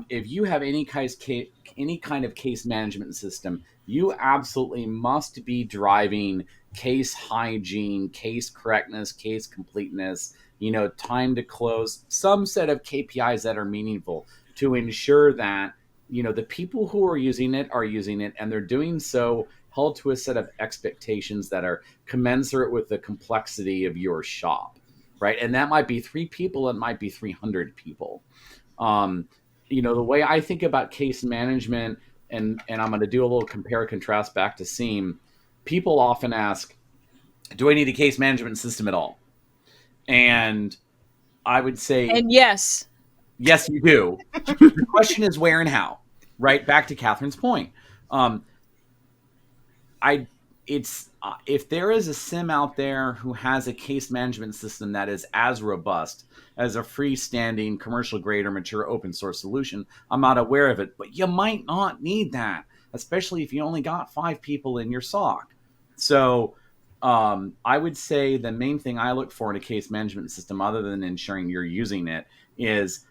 If you have any kind of case management system, you absolutely must be driving case hygiene, case correctness, case completeness, time to close, some set of KPIs that are meaningful to ensure that, the people who are using it and they're doing so held to a set of expectations that are commensurate with the complexity of your shop, right? And that might be 3 people, it might be 300 people. The way I think about case management, and I'm going to do a little compare contrast back to SEAM, people often ask, do I need a case management system at all? And I would say... And yes, you do. The question is where and how, right? Back to Kathryn's point. If there is a SIM out there who has a case management system that is as robust as a freestanding commercial grade or mature open source solution, I'm not aware of it, but you might not need that, especially if you only got 5 people in your SOC. So I would say the main thing I look for in a case management system, other than ensuring you're using it, is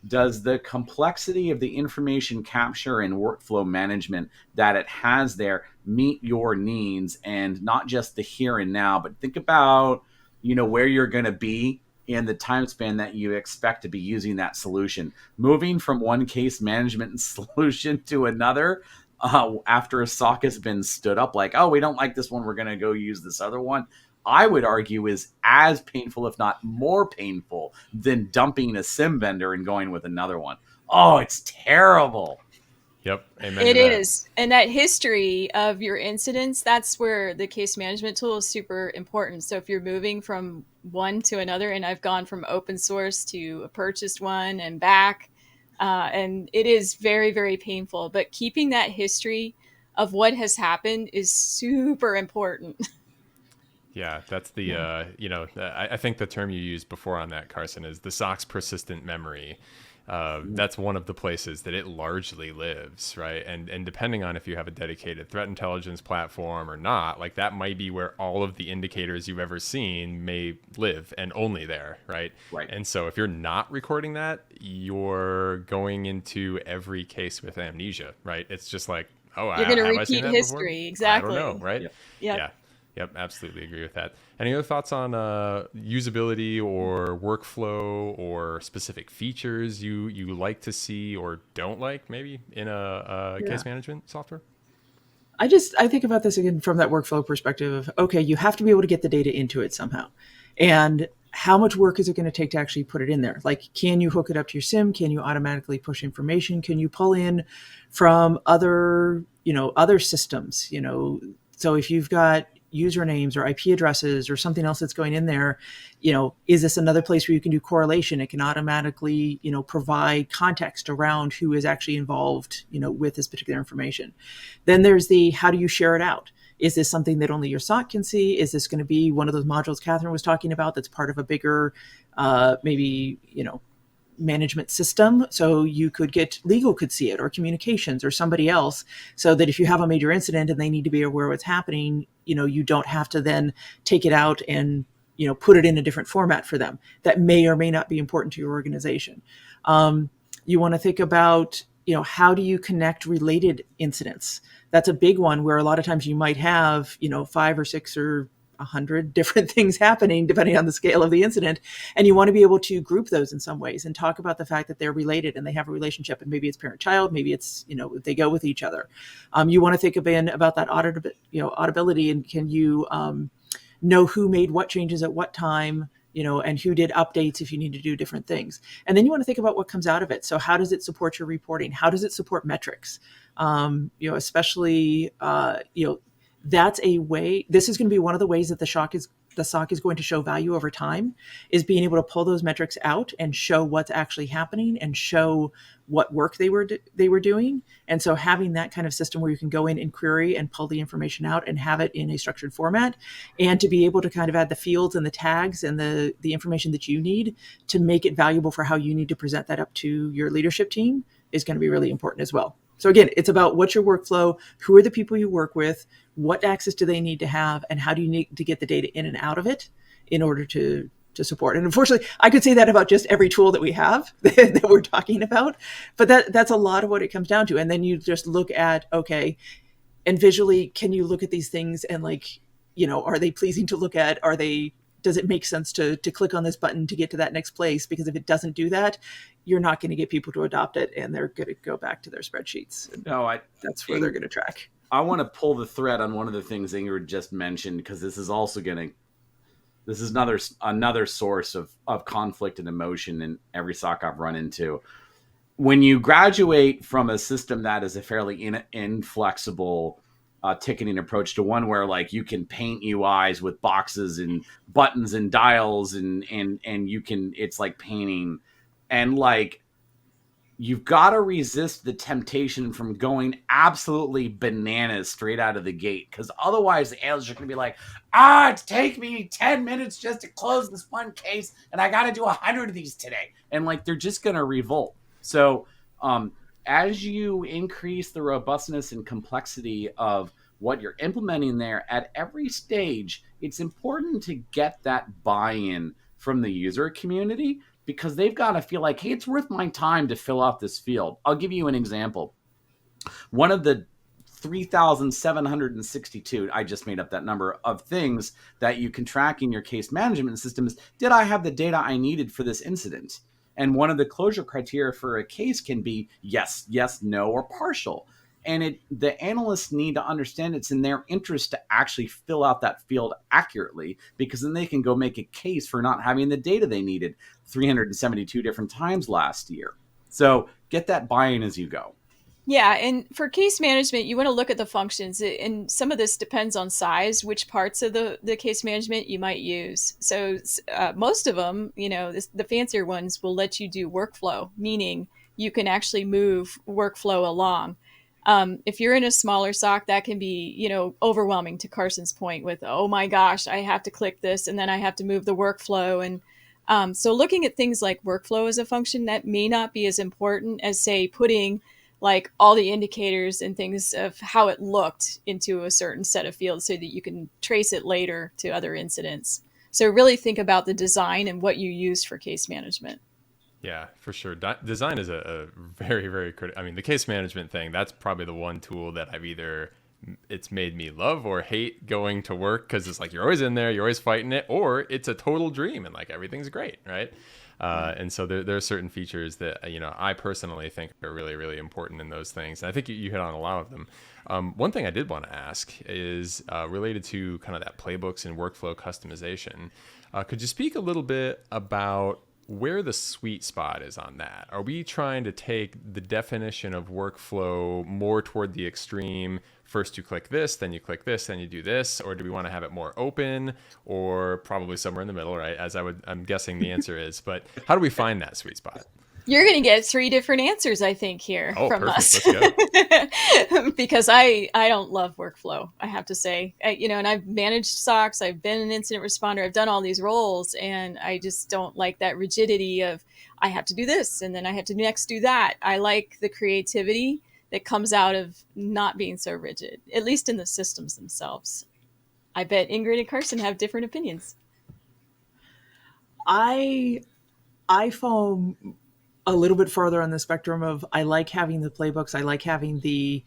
does the complexity of the information capture and workflow management that it has there meet your needs, and not just the here and now, but think about, where you're going to be in the time span that you expect to be using that solution. Moving from one case management solution to another after a SOC has been stood up, we don't like this one, we're going to go use this other one, I would argue is as painful, if not more painful, than dumping a SIM vendor and going with another one. Oh, it's terrible. Yep. Amen. It is. And that history of your incidents, that's where the case management tool is super important. So if you're moving from one to another, and I've gone from open source to a purchased one and back, and it is very, very painful. But keeping that history of what has happened is super important. Yeah, that's the I think the term you used before on that, Carson, is the SOC's persistent memory. That's one of the places that it largely lives, right? And depending on if you have a dedicated threat intelligence platform or not, like that might be where all of the indicators you've ever seen may live, and only there, right? Right. And so if you're not recording that, you're going into every case with amnesia, right? It's just like, oh, You're going to have I seen repeat that before? history. I don't know, Exactly. right? Yep. Yep. Yeah. Yep, absolutely agree with that. Any other thoughts on usability or workflow or specific features you like to see or don't like maybe in a case management software? I think about this again from that workflow perspective of, okay, you have to be able to get the data into it somehow. And how much work is it going to take to actually put it in there? Like, can you hook it up to your SIM? Can you automatically push information? Can you pull in from other systems? So if you've got usernames or IP addresses or something else that's going in there, is this another place where you can do correlation? It can automatically, provide context around who is actually involved, with this particular information. Then there's how do you share it out? Is this something that only your SOC can see? Is this going to be one of those modules Kathryn was talking about that's part of a bigger, maybe, management system? So you could get legal could see it, or communications, or somebody else, so that if you have a major incident and they need to be aware of what's happening, you don't have to then take it out and put it in a different format for them. That may or may not be important to your organization. You want to think about, how do you connect related incidents? That's a big one, where a lot of times you might have, 5 or 6 or 100 different things happening depending on the scale of the incident. And you want to be able to group those in some ways and talk about the fact that they're related and they have a relationship, and maybe it's parent-child, maybe it's, they go with each other. You want to think about that auditability, and can you know who made what changes at what time, and who did updates if you need to do different things. And then you want to think about what comes out of it. So how does it support your reporting? How does it support metrics? Especially, that's a way. This is going to be one of the ways that the SOC is going to show value over time, is being able to pull those metrics out and show what's actually happening and show what work they were doing. And so having that kind of system where you can go in and query and pull the information out and have it in a structured format, and to be able to kind of add the fields and the tags and the information that you need to make it valuable for how you need to present that up to your leadership team is going to be really important as well. So again, it's about what's your workflow, who are the people you work with, what access do they need to have, and how do you need to get the data in and out of it in order to support. And unfortunately, I could say that about just every tool that we have that we're talking about, but that's a lot of what it comes down to. And then you just look at, okay, and visually, can you look at these things and are they pleasing to look at? Does it make sense to click on this button to get to that next place? Because if it doesn't do that, you're not going to get people to adopt it, and they're going to go back to their spreadsheets. That's where they're going to track. I want to pull the thread on one of the things Ingrid just mentioned, because this is also this is another source of conflict and emotion in every SOC I've run into. When you graduate from a system that is a fairly inflexible ticketing approach to one where you can paint UIs with boxes and buttons and dials and you can, it's like painting, and you've got to resist the temptation from going absolutely bananas straight out of the gate, because otherwise the analysts are going to be like, it's taking me 10 minutes just to close this one case, and I got to do 100 of these today. And they're just going to revolt. So as you increase the robustness and complexity of what you're implementing there at every stage, it's important to get that buy-in from the user community, because they've got to feel like, hey, it's worth my time to fill out this field. I'll give you an example. One of the 3,762, I just made up that number, of things that you can track in your case management system is, did I have the data I needed for this incident? And one of the closure criteria for a case can be yes, no, or partial. And the analysts need to understand it's in their interest to actually fill out that field accurately, because then they can go make a case for not having the data they needed 372 different times last year. So get that buy-in as you go. Yeah, and for case management, you want to look at the functions, and some of this depends on size, which parts of the case management you might use. So most of them, the fancier ones will let you do workflow, meaning you can actually move workflow along. If you're in a smaller SOC, that can be, overwhelming, to Carson's point, with, oh my gosh, I have to click this and then I have to move the workflow. And so looking at things like workflow as a function, that may not be as important as, say, putting like all the indicators and things of how it looked into a certain set of fields so that you can trace it later to other incidents. So really think about the design and what you used for case management. Yeah, for sure. Design is a very, very critical. I mean, the case management thing, that's probably the one tool that it's made me love or hate going to work, because it's like you're always in there, you're always fighting it, or it's a total dream and like everything's great, right? And so there are certain features that, I personally think are really, really important in those things. And I think you hit on a lot of them. One thing I did want to ask is related to kind of that playbooks and workflow customization. Could you speak a little bit about where the sweet spot is on that? Are we trying to take the definition of workflow more toward the extreme? First you click this, then you click this, then you do this, or do we want to have it more open, or probably somewhere in the middle, right? I'm guessing the answer is, but how do we find that sweet spot? You're going to get 3 different answers, I think, here from perfect. us. Let's go. Because I don't love workflow, I have to say. And I've managed SOCs, I've been an incident responder, I've done all these roles, and I just don't like that rigidity of I have to do this and then I have to next do that. I like the creativity that comes out of not being so rigid, at least in the systems themselves. I bet Ingrid and Carson have different opinions. I fall a little bit farther on the spectrum of, I like having the playbooks. I like having the,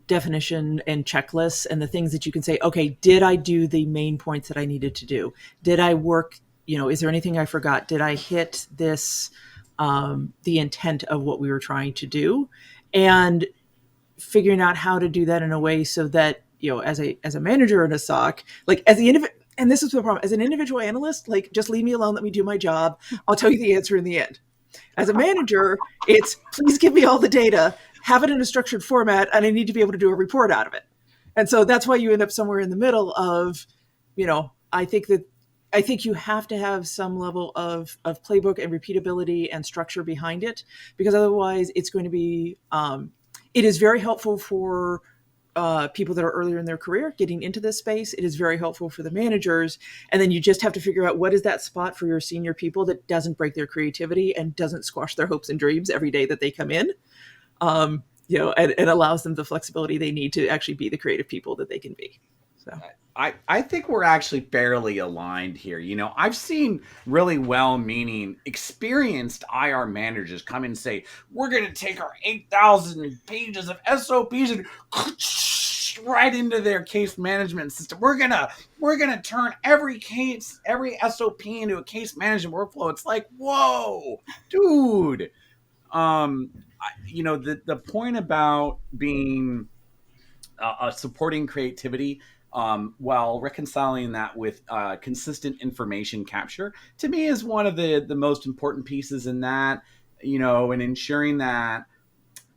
definition and checklists and the things that you can say, okay, did I do the main points that I needed to do? Did I work, is there anything I forgot? Did I hit this, the intent of what we were trying to do? And figuring out how to do that in a way so that, as a manager in a SOC, like and this is the problem, as an individual analyst, like, just leave me alone, let me do my job. I'll tell you the answer in the end. As a manager, it's please give me all the data, have it in a structured format, and I need to be able to do a report out of it. And so that's why you end up somewhere in the middle of, I think you have to have some level of playbook and repeatability and structure behind it, because otherwise it's going to be, it is very helpful for people that are earlier in their career getting into this space. It is very helpful for the managers. And then you just have to figure out what is that spot for your senior people that doesn't break their creativity and doesn't squash their hopes and dreams every day that they come in, and allows them the flexibility they need to actually be the creative people that they can be. So I think we're actually fairly aligned here. I've seen really well-meaning, experienced IR managers come in and say, we're going to take our 8,000 pages of SOPs and right into their case management system. We're gonna turn every SOP into a case management workflow. It's like, whoa, dude. The point about being supporting creativity, while reconciling that with consistent information capture, to me is one of the most important pieces in that, and ensuring that,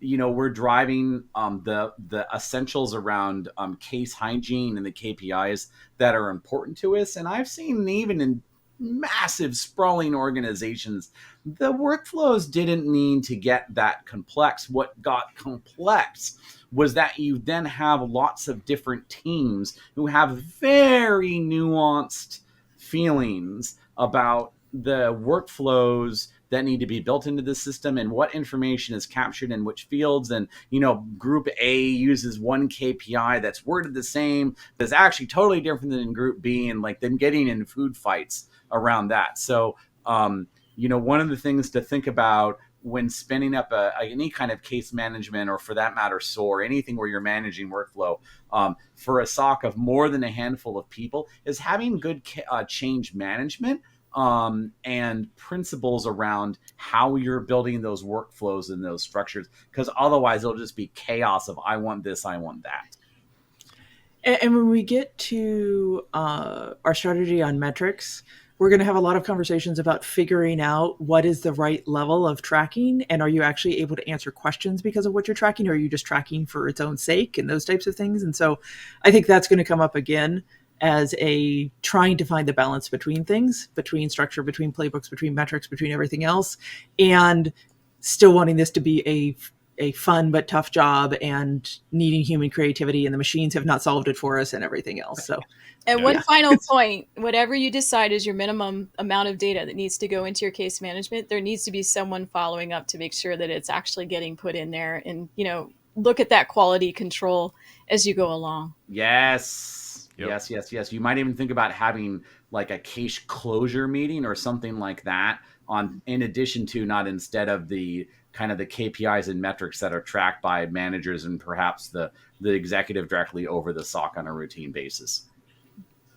we're driving the essentials around case hygiene and the KPIs that are important to us. And I've seen even in massive sprawling organizations, the workflows didn't need to get that complex. What got complex was that you then have lots of different teams who have very nuanced feelings about the workflows that need to be built into the system and what information is captured in which fields. And, group A uses one KPI that's worded the same, that's actually totally different than group B, and like them getting in food fights around that. So, one of the things to think about when spinning up any kind of case management, or for that matter, SOAR, anything where you're managing workflow, for a SOC of more than a handful of people, is having good change management and principles around how you're building those workflows and those structures, because otherwise it'll just be chaos of I want this, I want that. And when we get to our strategy on metrics, we're going to have a lot of conversations about figuring out what is the right level of tracking, and are you actually able to answer questions because of what you're tracking, or are you just tracking for its own sake, and those types of things. And so I think that's going to come up again as a trying to find the balance between things, between structure, between playbooks, between metrics, between everything else, and still wanting this to be a fun but tough job and needing human creativity, and the machines have not solved it for us and everything else. So, and one final point, whatever you decide is your minimum amount of data that needs to go into your case management, there needs to be someone following up to make sure that it's actually getting put in there, and, look at that quality control as you go along. Yes. Yep. Yes. You might even think about having like a case closure meeting or something like that in addition to, not instead of the kind of the KPIs and metrics that are tracked by managers and perhaps the executive directly over the SOC on a routine basis.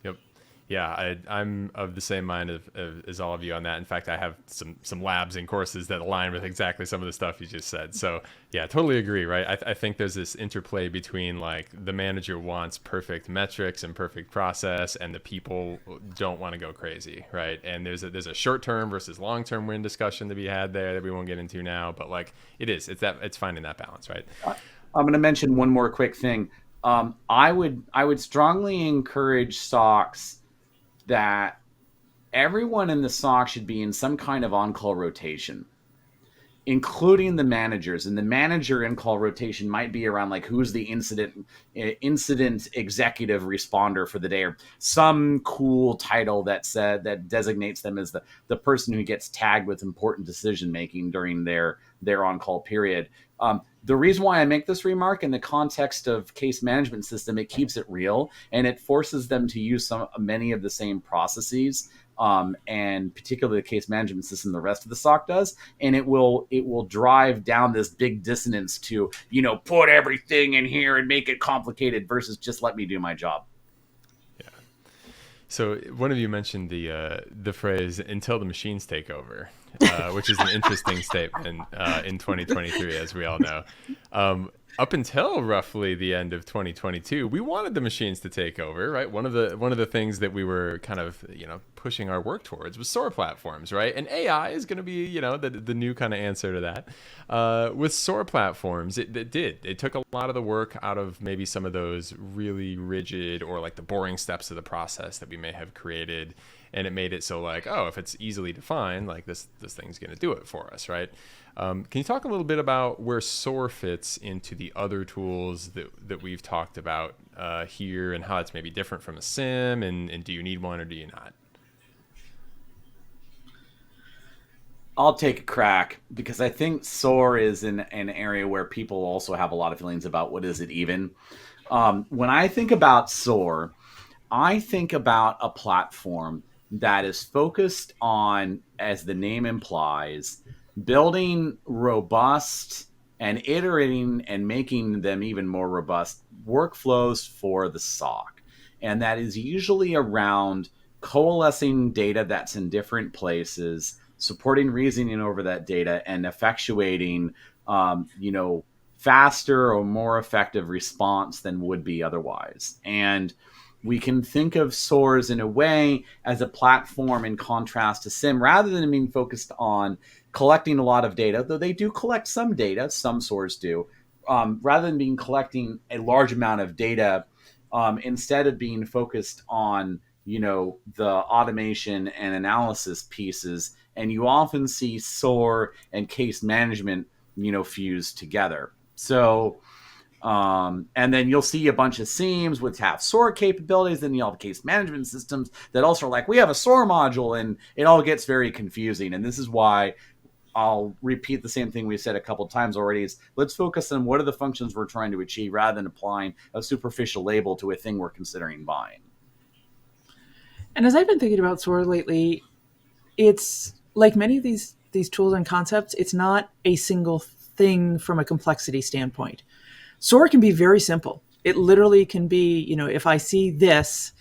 Yep. Yeah, I'm of the same mind as all of you on that. In fact, I have some labs and courses that align with exactly some of the stuff you just said. So yeah, totally agree, right? I think there's this interplay between like the manager wants perfect metrics and perfect process, and the people don't want to go crazy, right? And there's a short-term versus long-term win discussion to be had there that we won't get into now, but like it's finding that balance, right? I'm going to mention one more quick thing. I would strongly encourage SOCs that everyone in the SOC should be in some kind of on-call rotation, including the managers. And the manager in-call rotation might be around like who's the incident executive responder for the day, or some cool title that designates them as the person who gets tagged with important decision making during their on-call period. The reason why I make this remark in the context of case management system, it keeps it real and it forces them to use many of the same processes, and particularly the case management system the rest of the SOC does, and it will drive down this big dissonance to put everything in here and make it complicated versus just let me do my job. Yeah. So one of you mentioned the phrase "until the machines take over." Which is an interesting statement in 2023, as we all know. Up until roughly the end of 2022, we wanted the machines to take over, right? One of the things that we were kind of pushing our work towards was SOAR platforms, right? And AI is going to be the new kind of answer to that. With SOAR platforms, it took a lot of the work out of maybe some of those really rigid or like the boring steps of the process that we may have created. And it made it so like, oh, if it's easily defined, like this thing's going to do it for us, right? Can you talk a little bit about where SOAR fits into the other tools that we've talked about here, and how it's maybe different from a SIM, and do you need one or do you not? I'll take a crack because I think SOAR is in an area where people also have a lot of feelings about what is it even. When I think about SOAR, I think about a platform that is focused on, as the name implies, building robust and iterating and making them even more robust workflows for the SOC. And that is usually around coalescing data that's in different places, supporting reasoning over that data, and effectuating, faster or more effective response than would be otherwise. And we can think of SOARs in a way as a platform in contrast to SIM, rather than being focused on collecting a lot of data, though they do collect some data, some SOARs do, rather than collecting a large amount of data, instead of being focused on, the automation and analysis pieces. And you often see SOAR and case management, fused together. So, and then you'll see a bunch of SIEMs which have SOAR capabilities, and you'll have case management systems that also are like, we have a SOAR module, and it all gets very confusing. And this is why I'll repeat the same thing we said a couple times already, is let's focus on what are the functions we're trying to achieve rather than applying a superficial label to a thing we're considering buying. And as I've been thinking about SOAR lately, it's like many of these tools and concepts, it's not a single thing from a complexity standpoint. SOAR can be very simple. It literally can be, if I see this,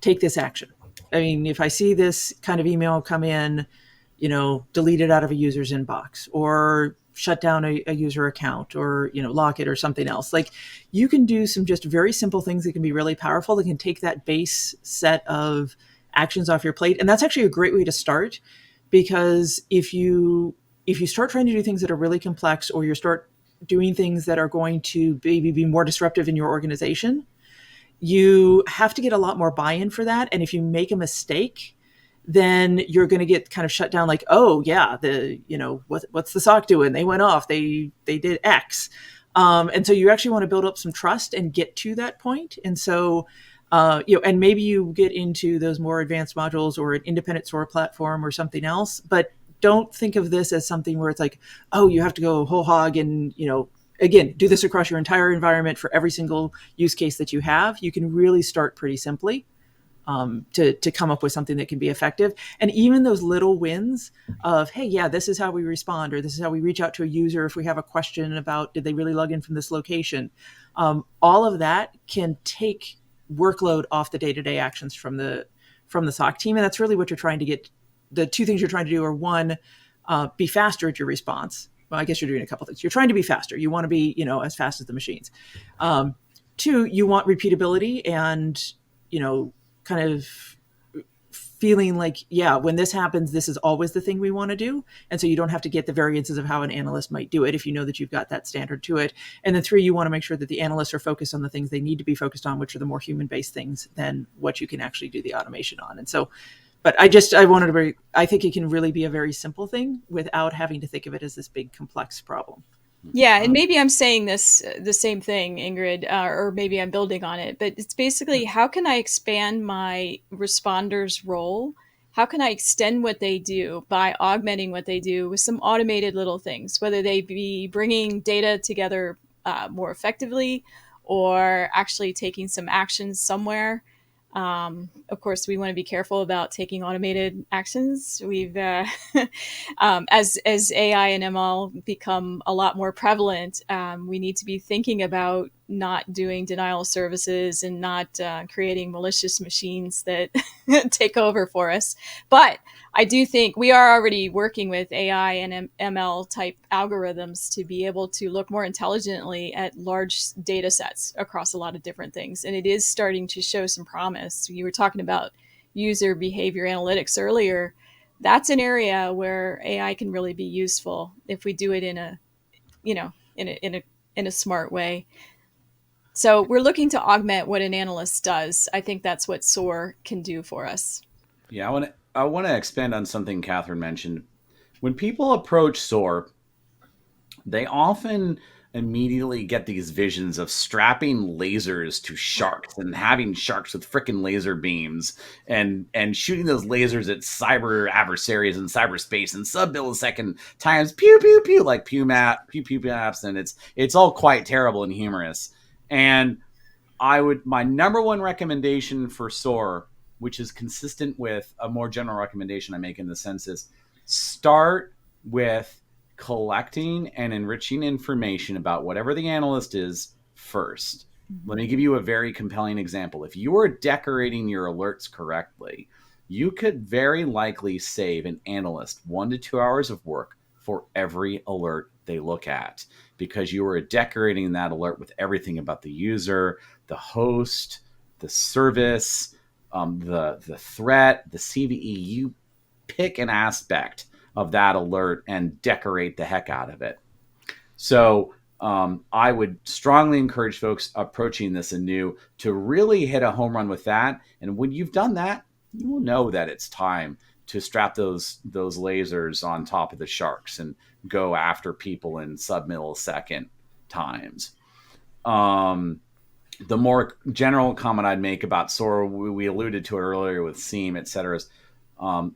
take this action. I mean, if I see this kind of email come in, delete it out of a user's inbox, or shut down a user account, or, lock it, or something else. Like, you can do some just very simple things that can be really powerful. That can take that base set of actions off your plate. And that's actually a great way to start, because if you start trying to do things that are really complex, or you start doing things that are going to maybe be more disruptive in your organization, you have to get a lot more buy-in for that. And if you make a mistake, then you're going to get kind of shut down like, oh yeah, what's the SOC doing? They went off, they did X. And so you actually want to build up some trust and get to that point. And so, and maybe you get into those more advanced modules or an independent SOAR platform or something else, but don't think of this as something where it's like, oh, you have to go whole hog and, again, do this across your entire environment for every single use case that you have. You can really start pretty simply to come up with something that can be effective. And even those little wins of, hey, yeah, this is how we respond, or this is how we reach out to a user if we have a question about did they really log in from this location. All of that can take workload off the day-to-day actions from the SOC team. And that's really what you're trying to get. The two things you're trying to do are, one, be faster at your response. Well, I guess you're doing a couple things. You're trying to be faster. You want to be, as fast as the machines. Two, you want repeatability and, kind of feeling like, yeah, when this happens, this is always the thing we want to do. And so you don't have to get the variances of how an analyst might do it if you know that you've got that standard to it. And then three, you want to make sure that the analysts are focused on the things they need to be focused on, which are the more human-based things than what you can actually do the automation on. And so, but I think it can really be a very simple thing without having to think of it as this big complex problem. Yeah, and maybe I'm saying this the same thing, Ingrid, or maybe I'm building on it, but it's basically, how can I expand my responders' role? How can I extend what they do by augmenting what they do with some automated little things, whether they be bringing data together more effectively or actually taking some actions somewhere. Of course, we want to be careful about taking automated actions. We've, as AI and ML become a lot more prevalent, we need to be thinking about not doing denial of services and not creating malicious machines that take over for us. But I do think we are already working with AI and ML type algorithms to be able to look more intelligently at large data sets across a lot of different things. And it is starting to show some promise. You were talking about user behavior analytics earlier. That's an area where AI can really be useful if we do it in a smart way. So we're looking to augment what an analyst does. I think that's what SOAR can do for us. Yeah, I want to expand on something Kathryn mentioned. When people approach SOAR, they often immediately get these visions of strapping lasers to sharks and having sharks with freaking laser beams and shooting those lasers at cyber adversaries in cyberspace in sub-millisecond times, pew pew pew, like pew maps, and it's all quite terrible and humorous. And my number one recommendation for SOAR, which is consistent with a more general recommendation I make in the census, start with collecting and enriching information about whatever the analyst is first. Let me give you a very compelling example. If you are decorating your alerts correctly, you could very likely save an analyst 1 to 2 hours of work for every alert they look at, because you are decorating that alert with everything about the user, the host, the service, the threat, the CVE. You pick an aspect of that alert and decorate the heck out of it. So I would strongly encourage folks approaching this anew to really hit a home run with that. And when you've done that, you will know that it's time to strap those lasers on top of the sharks and go after people in sub-millisecond times. The more general comment I'd make about SOAR, we alluded to it earlier with SIEM, et cetera, is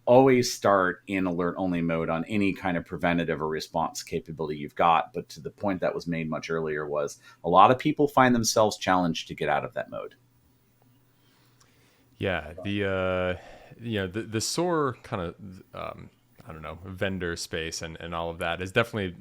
always start in alert-only mode on any kind of preventative or response capability you've got. But to the point that was made much earlier was a lot of people find themselves challenged to get out of that mode. Yeah, the SOAR kind of vendor space and all of that is definitely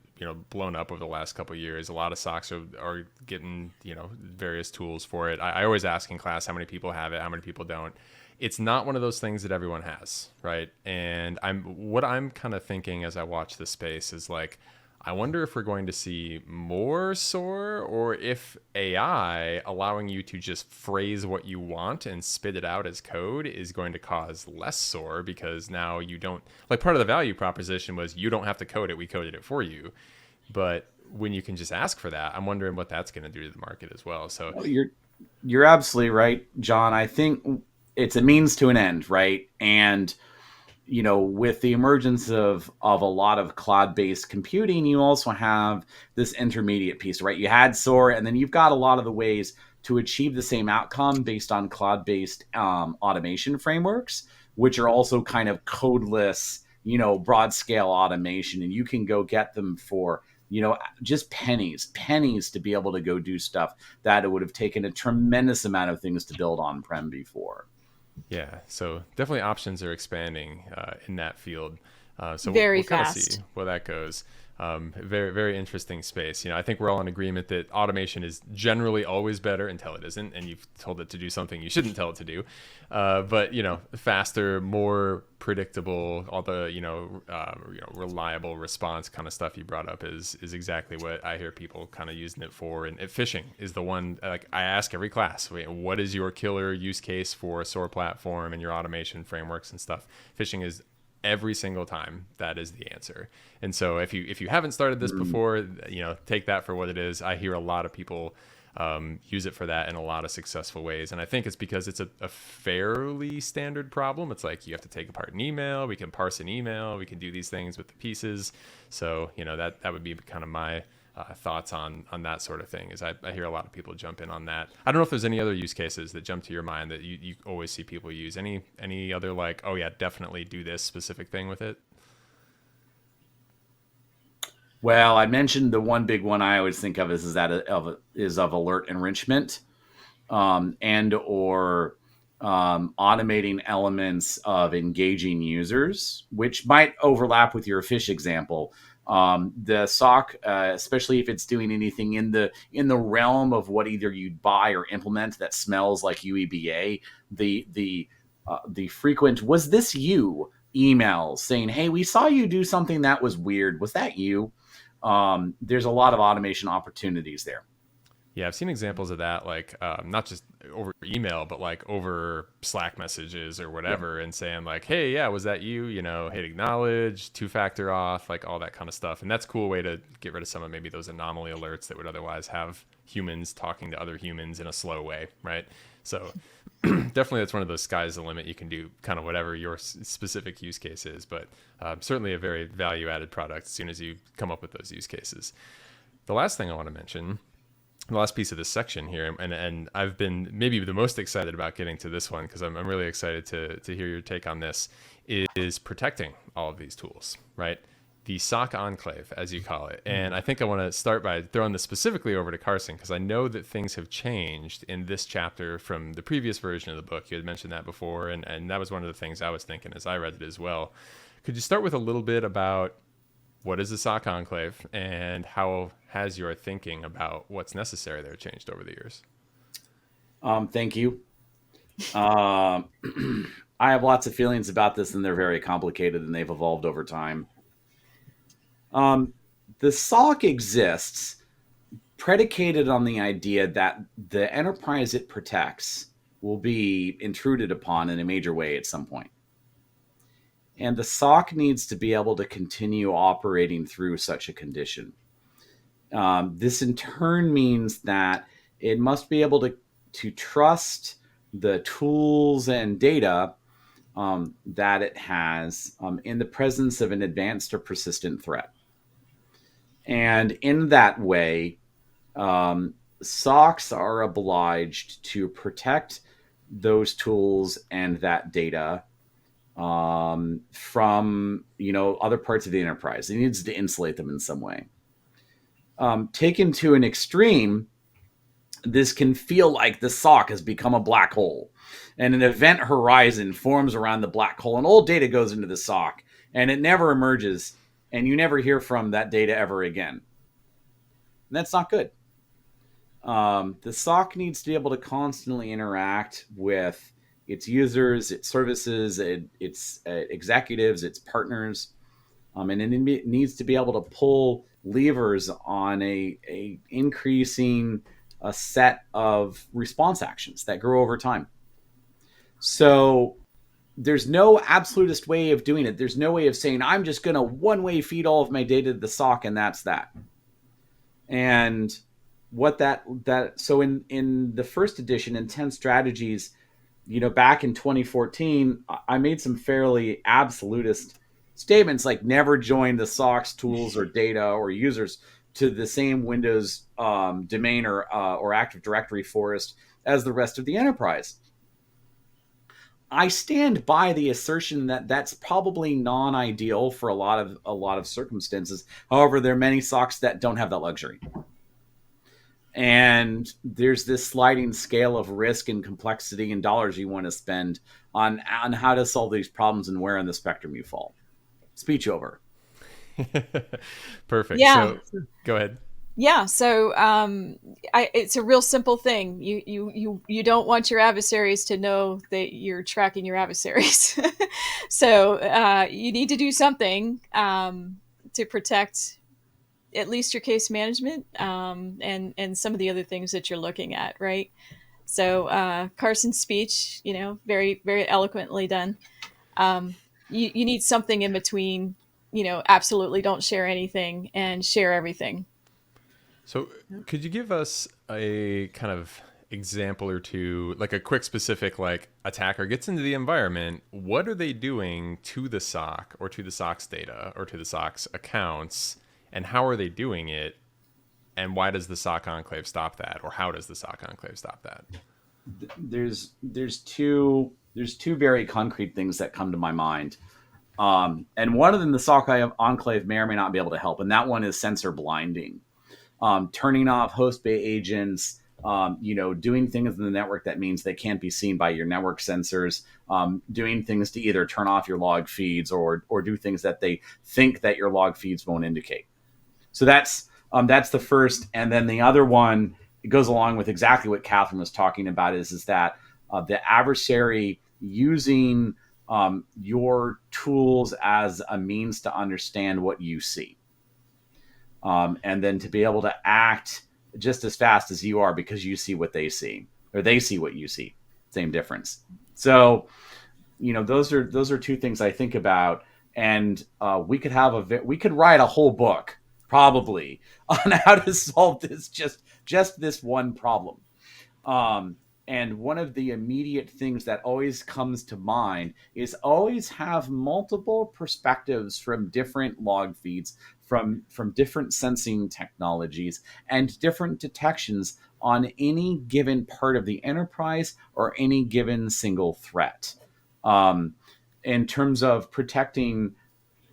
blown up over the last couple of years. A lot of SOCs are getting various tools for it. I always ask in class how many people have it, how many people don't. It's not one of those things that everyone has, right? And what I'm kind of thinking as I watch this space is like, I wonder if we're going to see more SOAR, or if AI allowing you to just phrase what you want and spit it out as code is going to cause less SOAR, because now you don't, like, part of the value proposition was you don't have to code it, we coded it for you. But when you can just ask for that, I'm wondering what that's going to do to the market as well. So you're absolutely right, John. I think it's a means to an end, right? And with the emergence of a lot of cloud-based computing, you also have this intermediate piece, right? You had SOAR, and then you've got a lot of the ways to achieve the same outcome based on cloud-based automation frameworks, which are also kind of codeless, broad scale automation. And you can go get them for, just pennies to be able to go do stuff that it would have taken a tremendous amount of things to build on-prem before. Yeah, so definitely options are expanding in that field. So Very we'll kind of fast. see where that goes. Very, very interesting space. I think we're all in agreement that automation is generally always better until it isn't, and you've told it to do something you shouldn't tell it to do. But faster, more predictable, all the reliable response kind of stuff you brought up is exactly what I hear people kind of using it for. And phishing is the one, like I ask every class, what is your killer use case for a SOAR platform and your automation frameworks and stuff? Phishing is every single time that is the answer. And so if you haven't started this before, take that for what it is. I hear a lot of people use it for that in a lot of successful ways. And I think it's because it's a fairly standard problem. It's like you have to take apart an email, we can parse an email, we can do these things with the pieces. So, that would be kind of my thoughts on that sort of thing. Is I hear a lot of people jump in on that. I don't know if there's any other use cases that jump to your mind that you always see people use. Any other like, oh yeah, definitely do this specific thing with it? Well, I mentioned the one big one I always think of is of alert enrichment, and or automating elements of engaging users, which might overlap with your fish example. The SOC, especially if it's doing anything in the realm of what either you'd buy or implement that smells like UEBA, the frequent "was this you" emails saying, "Hey, we saw you do something that was weird. Was that you?" There's a lot of automation opportunities there. Yeah, I've seen examples of that, like not just over email, but like over Slack messages or whatever, and saying like, "Hey, yeah, was that you?" Hit acknowledge, two-factor auth, like all that kind of stuff. And that's a cool way to get rid of some of maybe those anomaly alerts that would otherwise have humans talking to other humans in a slow way, right? So definitely that's one of those sky's the limit. You can do kind of whatever your specific use case is, but certainly a very value-added product as soon as you come up with those use cases. The last thing I want to mention, the last piece of this section here, and I've been maybe the most excited about getting to this one because I'm really excited to hear your take on this, is protecting all of these tools, right? The SOC enclave, as you call it. And I think I want to start by throwing this specifically over to Carson, because I know that things have changed in this chapter from the previous version of the book. You had mentioned that before, and that was one of the things I was thinking as I read it as well. Could you start with a little bit about what is the SOC enclave and how has your thinking about what's necessary there changed over the years? Thank you. I have lots of feelings about this, and they're very complicated, and they've evolved over time. The SOC exists predicated on the idea that the enterprise it protects will be intruded upon in a major way at some point. And the SOC needs to be able to continue operating through such a condition. This in turn means that it must be able to trust the tools and data that it has in the presence of an advanced or persistent threat. And in that way, SOCs are obliged to protect those tools and that data from other parts of the enterprise. It needs to insulate them in some way. Taken to an extreme, this can feel like the SOC has become a black hole, and an event horizon forms around the black hole, and all data goes into the SOC, and it never emerges, and you never hear from that data ever again. And that's not good. The SOC needs to be able to constantly interact with its users, its services, its executives, its partners, and it needs to be able to pull levers on a increasing set of response actions that grow over time. So there's no absolutist way of doing it. There's no way of saying, I'm just going to one-way feed all of my data to the SOC, and that's that. And what so in the first edition, in 10 strategies, back in 2014, I made some fairly absolutist statements like never join the SOX tools or data or users to the same Windows domain or Active Directory forest as the rest of the enterprise. I stand by the assertion that that's probably non-ideal for a lot of circumstances. However, there are many SOCs that don't have that luxury. And there's this sliding scale of risk and complexity and dollars you want to spend on how to solve these problems and where in the spectrum you fall. Speech over. Perfect. Yeah. So go ahead. Yeah, so it's a real simple thing. You don't want your adversaries to know that you're tracking your adversaries. So you need to do something to protect at least your case management and some of the other things that you're looking at, right? So Carson's speech, very, very eloquently done. You need something in between, absolutely don't share anything and share everything. So could you give us a kind of example or two, like a quick specific, like attacker gets into the environment, what are they doing to the SOC or to the SOC's data or to the SOC's accounts, and how are they doing it, and why does the SOC enclave stop that, or how does the SOC enclave stop that? There's two very concrete things that come to my mind. And one of them, the SOC enclave may or may not be able to help, and that one is sensor blinding. Turning off host bay agents, doing things in the network that means they can't be seen by your network sensors, doing things to either turn off your log feeds or do things that they think that your log feeds won't indicate. So that's the first. And then the other one, it goes along with exactly what Kathryn was talking about, is that the adversary using your tools as a means to understand what you see. And then to be able to act just as fast as you are because you see what they see, or they see what you see. Same difference. So, those are two things I think about, and we could write a whole book probably on how to solve this just this one problem. And one of the immediate things that always comes to mind is always have multiple perspectives from different log feeds, from different sensing technologies, and different detections on any given part of the enterprise or any given single threat. In terms of protecting,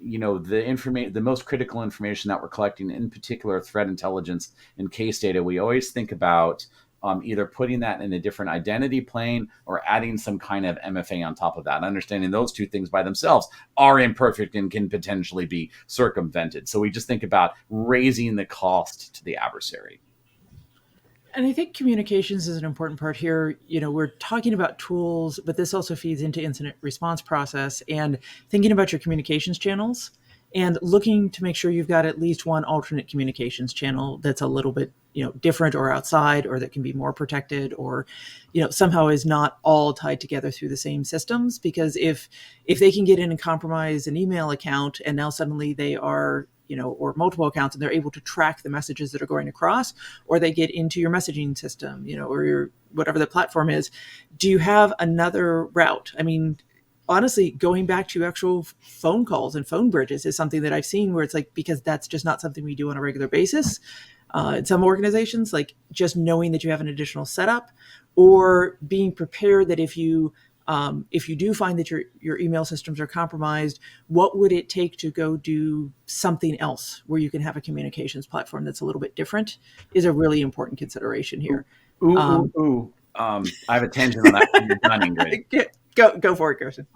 the most critical information that we're collecting, in particular threat intelligence and case data, we always think about either putting that in a different identity plane or adding some kind of MFA on top of that. Understanding those two things by themselves are imperfect and can potentially be circumvented. So we just think about raising the cost to the adversary. And I think communications is an important part here. We're talking about tools, but this also feeds into incident response process and thinking about your communications channels and looking to make sure you've got at least one alternate communications channel that's a little bit, different or outside, or that can be more protected, or, somehow is not all tied together through the same systems. Because if they can get in and compromise an email account, and now suddenly they are, or multiple accounts, and they're able to track the messages that are going across, or they get into your messaging system, or your whatever the platform is, do you have another route? I mean, honestly, going back to actual phone calls and phone bridges is something that I've seen where it's like, because that's just not something we do on a regular basis. In some organizations, like just knowing that you have an additional setup, or being prepared that if you do find that your email systems are compromised, what would it take to go do something else where you can have a communications platform that's a little bit different, is a really important consideration here. I have a tangent on that when you're done, Ingrid. Go for it, Carson.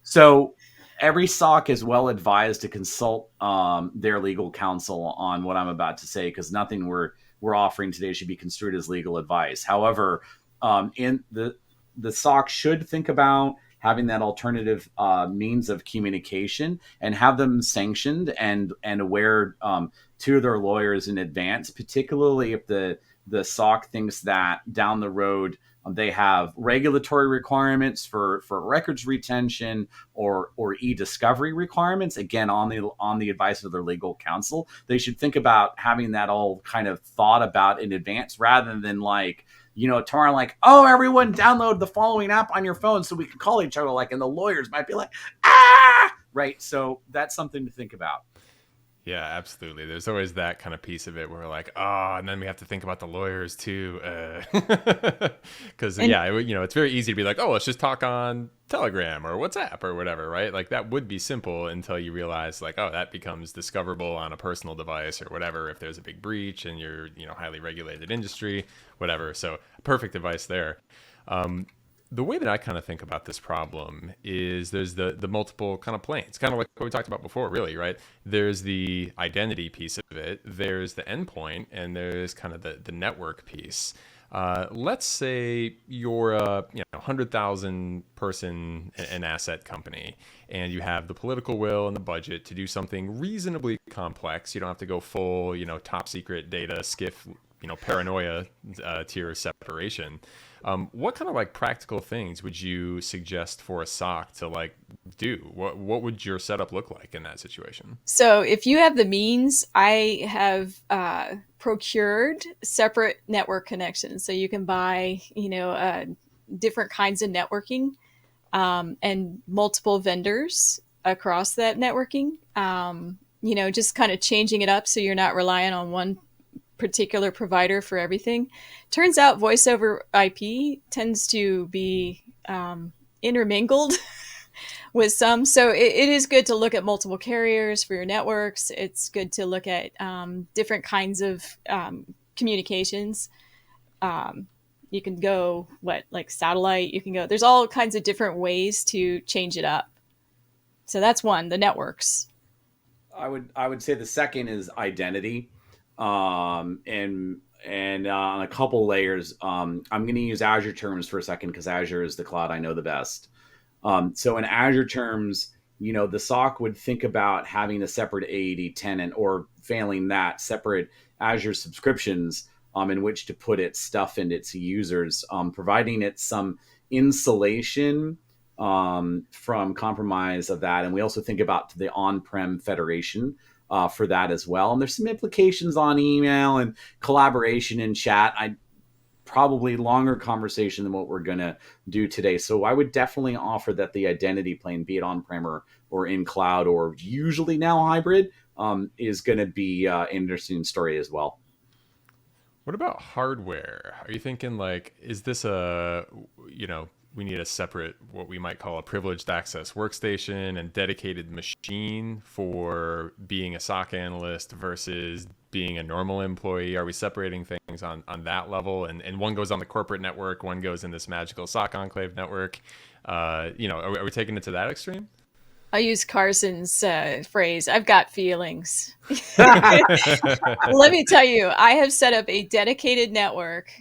So every SOC is well advised to consult their legal counsel on what I'm about to say, because nothing we're offering today should be construed as legal advice. However, in the SOC should think about having that alternative means of communication and have them sanctioned and aware to their lawyers in advance, particularly if the SOC thinks that down the road they have regulatory requirements for records retention or e-discovery requirements. Again, on the advice of their legal counsel, they should think about having that all kind of thought about in advance, rather than like tomorrow, like, oh, everyone download the following app on your phone so we can call each other, like, and the lawyers might be like, ah, right? So that's something to think about. Yeah, absolutely. There's always that kind of piece of it where we're like, oh, and then we have to think about the lawyers too. Because, it's very easy to be like, oh, let's just talk on Telegram or WhatsApp or whatever, right? Like that would be simple until you realize like, oh, that becomes discoverable on a personal device or whatever if there's a big breach and you're, highly regulated industry, whatever. So perfect advice there. The way that I kind of think about this problem is there's the multiple kind of planes, kind of like what we talked about before, really, right? There's the identity piece of it, there's the endpoint, and there's kind of the network piece. Let's say you're a 100,000 person an asset company, and you have the political will and the budget to do something reasonably complex. You don't have to go full, top secret data, skiff, paranoia tier separation. What kind of like practical things would you suggest for a SOC to like do? What would your setup look like in that situation? So if you have the means, I have procured separate network connections. So you can buy, different kinds of networking and multiple vendors across that networking. Just kind of changing it up so you're not relying on one particular provider for everything. Turns out voice over IP tends to be intermingled with some. So it is good to look at multiple carriers for your networks. It's good to look at different kinds of communications. You can go like satellite. You can go. There's all kinds of different ways to change it up. So that's one, the networks. I would say the second is identity. And on a couple layers, I'm going to use Azure terms for a second because Azure is the cloud I know the best. So in Azure terms, the SOC would think about having a separate AAD tenant or failing that separate Azure subscriptions in which to put its stuff and its users, providing it some insulation from compromise of that. And we also think about the on-prem federation for that as well. And there's some implications on email and collaboration and chat. Probably longer conversation than what we're going to do today. So I would definitely offer that the identity plane, be it on-prem or in cloud or usually now hybrid, is going to be an interesting story as well. What about hardware? Are you thinking like, is this we need a separate, what we might call a privileged access workstation and dedicated machine for being a SOC analyst versus being a normal employee? Are we separating things on that level? And one goes on the corporate network, one goes in this magical SOC enclave network. Are we taking it to that extreme? I'll use Carson's phrase, I've got feelings. Let me tell you, I have set up a dedicated network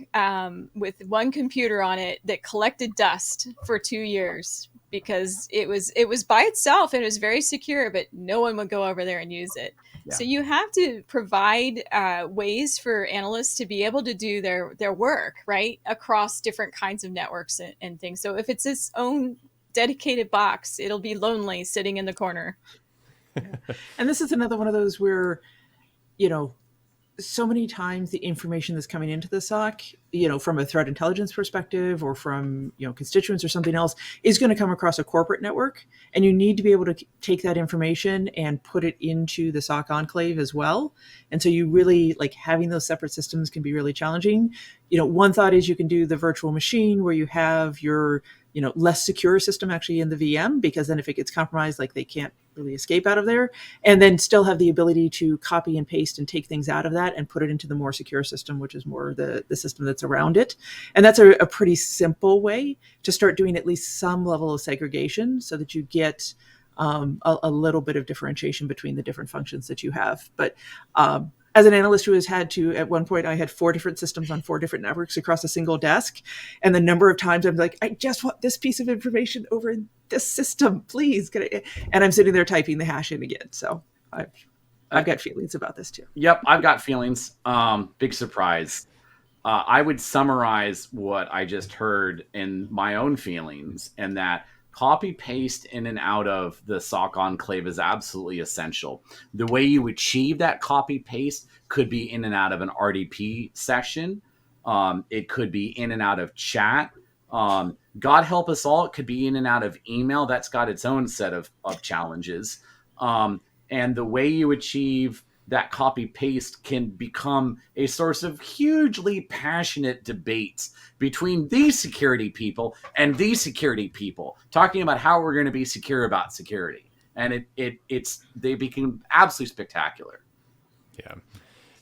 with one computer on it that collected dust for 2 years because it was by itself and it was very secure, but no one would go over there and use it. Yeah. So you have to provide ways for analysts to be able to do their work, right, across different kinds of networks and things. So if it's its own dedicated box, it'll be lonely sitting in the corner. And this is another one of those where, so many times the information that's coming into the SOC, from a threat intelligence perspective or from, constituents or something else is going to come across a corporate network. And you need to be able to take that information and put it into the SOC enclave as well. And so you really having those separate systems can be really challenging. One thought is you can do the virtual machine where you have your less secure system actually in the VM, because then if it gets compromised, they can't really escape out of there, and then still have the ability to copy and paste and take things out of that and put it into the more secure system, which is more the system that's around it. And that's a pretty simple way to start doing at least some level of segregation so that you get a little bit of differentiation between the different functions that you have. But as an analyst who has had to, at one point, I had 4 different systems on 4 different networks across a single desk. And the number of times I'm like, I just want this piece of information over in this system, please. And I'm sitting there typing the hash in again. So I've got feelings about this too. Yep, I've got feelings. Big surprise. I would summarize what I just heard in my own feelings, and that copy paste in and out of the SOC enclave is absolutely essential. The way you achieve that copy paste could be in and out of an RDP session. It could be in and out of chat. God help us all, it could be in and out of email. That's got its own set of challenges. And the way you achieve that copy paste can become a source of hugely passionate debates between these security people and these security people, talking about how we're going to be secure about security. And they become absolutely spectacular.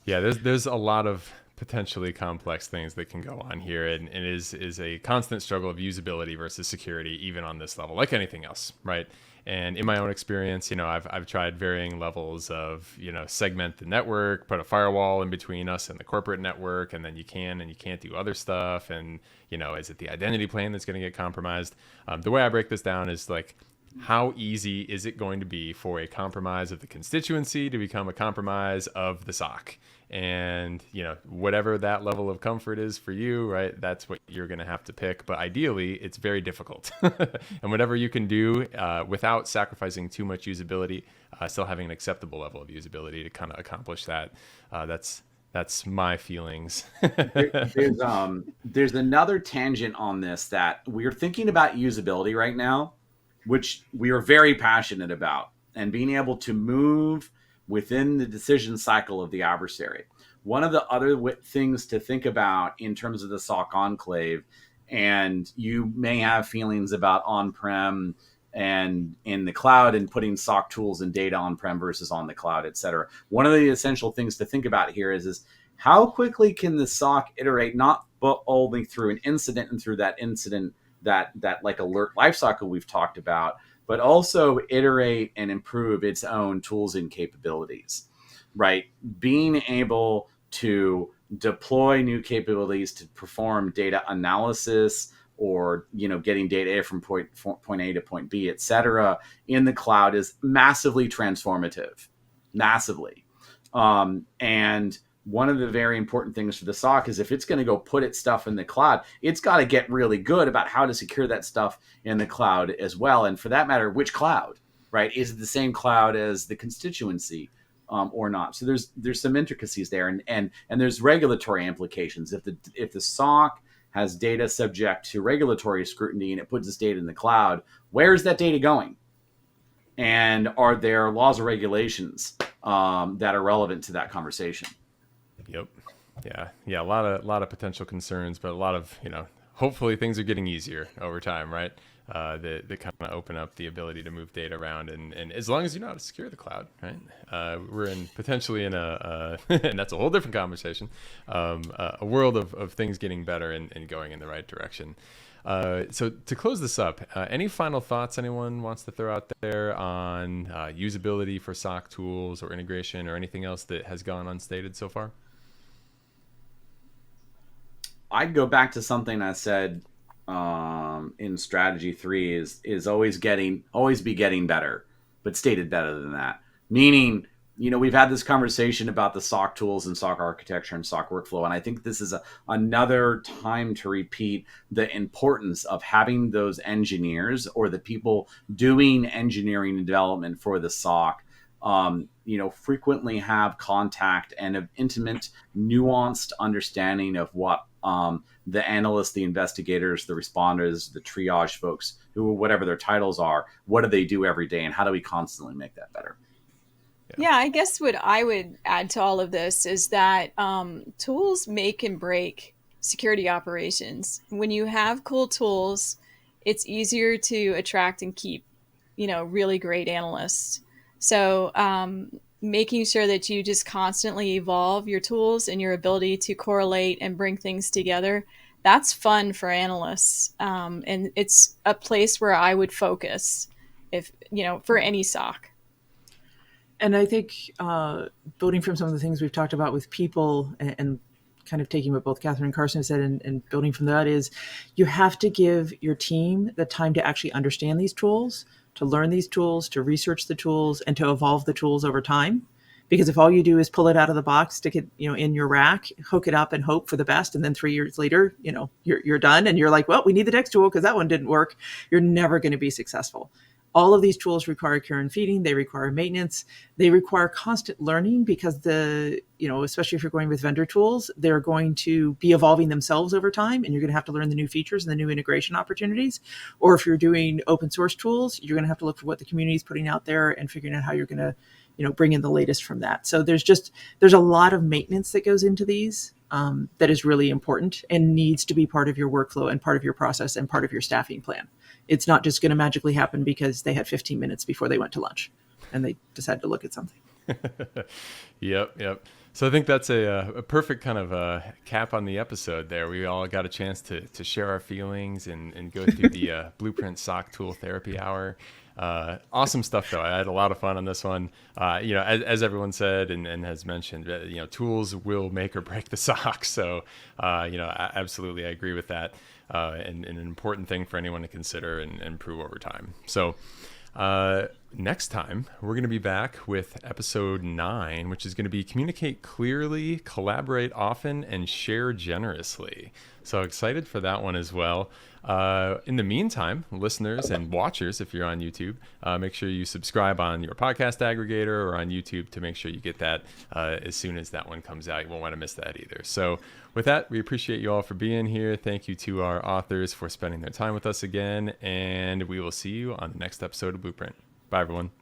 Yeah. There's a lot of potentially complex things that can go on here, and it is a constant struggle of usability versus security, even on this level, like anything else, right? And in my own experience, I've tried varying levels of, segment the network, put a firewall in between us and the corporate network, and then you can and you can't do other stuff. And, is it the identity plane that's going to get compromised? The way I break this down is like, how easy is it going to be for a compromise of the constituency to become a compromise of the SOC? And, whatever that level of comfort is for you, right, that's what you're going to have to pick. But ideally, it's very difficult. And whatever you can do without sacrificing too much usability, still having an acceptable level of usability to kind of accomplish that, that's my feelings. There's another tangent on this that we're thinking about usability right now, which we are very passionate about, and being able to move within the decision cycle of the adversary. One of the other things to think about in terms of the SOC enclave, and you may have feelings about on-prem and in the cloud and putting SOC tools and data on-prem versus on the cloud, et cetera. One of the essential things to think about here is how quickly can the SOC iterate, not only through an incident and through that incident, that like alert lifecycle we've talked about, but also iterate and improve its own tools and capabilities, right? Being able to deploy new capabilities to perform data analysis or, getting data from point A to point B, et cetera, in the cloud is massively transformative, massively. And one of the very important things for the SOC is if it's going to go put its stuff in the cloud, it's got to get really good about how to secure that stuff in the cloud as well. And for that matter, which cloud, right? Is it the same cloud as the constituency or not? So there's some intricacies there, and there's regulatory implications. If the SOC has data subject to regulatory scrutiny and it puts its data in the cloud, where is that data going? And are there laws or regulations that are relevant to that conversation? Yep. Yeah. A lot of potential concerns, but a lot of, hopefully things are getting easier over time, right? That kind of open up the ability to move data around, and as long as you know how to secure the cloud, right? We're potentially in a and that's a whole different conversation, a world of things getting better and going in the right direction. So to close this up, any final thoughts anyone wants to throw out there on usability for SOC tools or integration or anything else that has gone unstated so far? I'd go back to something I said in strategy 3 is always be getting better, but stated better than that. Meaning, we've had this conversation about the SOC tools and SOC architecture and SOC workflow, and I think this is another time to repeat the importance of having those engineers or the people doing engineering and development for the SOC frequently have contact and an intimate, nuanced understanding of what the analysts, the investigators, the responders, the triage folks, who whatever their titles are, what do they do every day, and how do we constantly make that better? Yeah, I guess what I would add to all of this is that tools make and break security operations. When you have cool tools, it's easier to attract and keep, really great analysts. So making sure that you just constantly evolve your tools and your ability to correlate and bring things together, that's fun for analysts. And it's a place where I would focus for any SOC. And I think building from some of the things we've talked about with people and kind of taking what both Kathryn and Carson said and building from that is you have to give your team the time to actually understand these tools, to learn these tools, to research the tools, and to evolve the tools over time. Because if all you do is pull it out of the box, stick it, in your rack, hook it up and hope for the best, and then 3 years later, you're done and you're like, well, we need the next tool because that one didn't work, you're never going to be successful. all of these tools require care and feeding. They require maintenance. They require constant learning because especially if you're going with vendor tools, they're going to be evolving themselves over time, and you're going to have to learn the new features and the new integration opportunities. Or if you're doing open source tools, you're going to have to look for what the community is putting out there and figuring out how you're going to, bring in the latest from that. So there's a lot of maintenance that goes into these that is really important and needs to be part of your workflow and part of your process and part of your staffing plan. It's not just going to magically happen because they had 15 minutes before they went to lunch and they decided to look at something. Yep. So I think that's a perfect kind of cap on the episode there. We all got a chance to share our feelings and go through the Blueprint SOC Tool Therapy Hour. Awesome stuff, though. I had a lot of fun on this one. As everyone said and has mentioned, tools will make or break the SOC. So, absolutely, I agree with that. And an important thing for anyone to consider and improve over time. So, next time, we're going to be back with episode 9, which is going to be communicate clearly, collaborate often, and share generously. So excited for that one as well. In the meantime, listeners and watchers, if you're on YouTube, make sure you subscribe on your podcast aggregator or on YouTube to make sure you get that as soon as that one comes out. You won't want to miss that either. So with that, we appreciate you all for being here. Thank you to our authors for spending their time with us again. And we will see you on the next episode of Blueprint. Bye, everyone.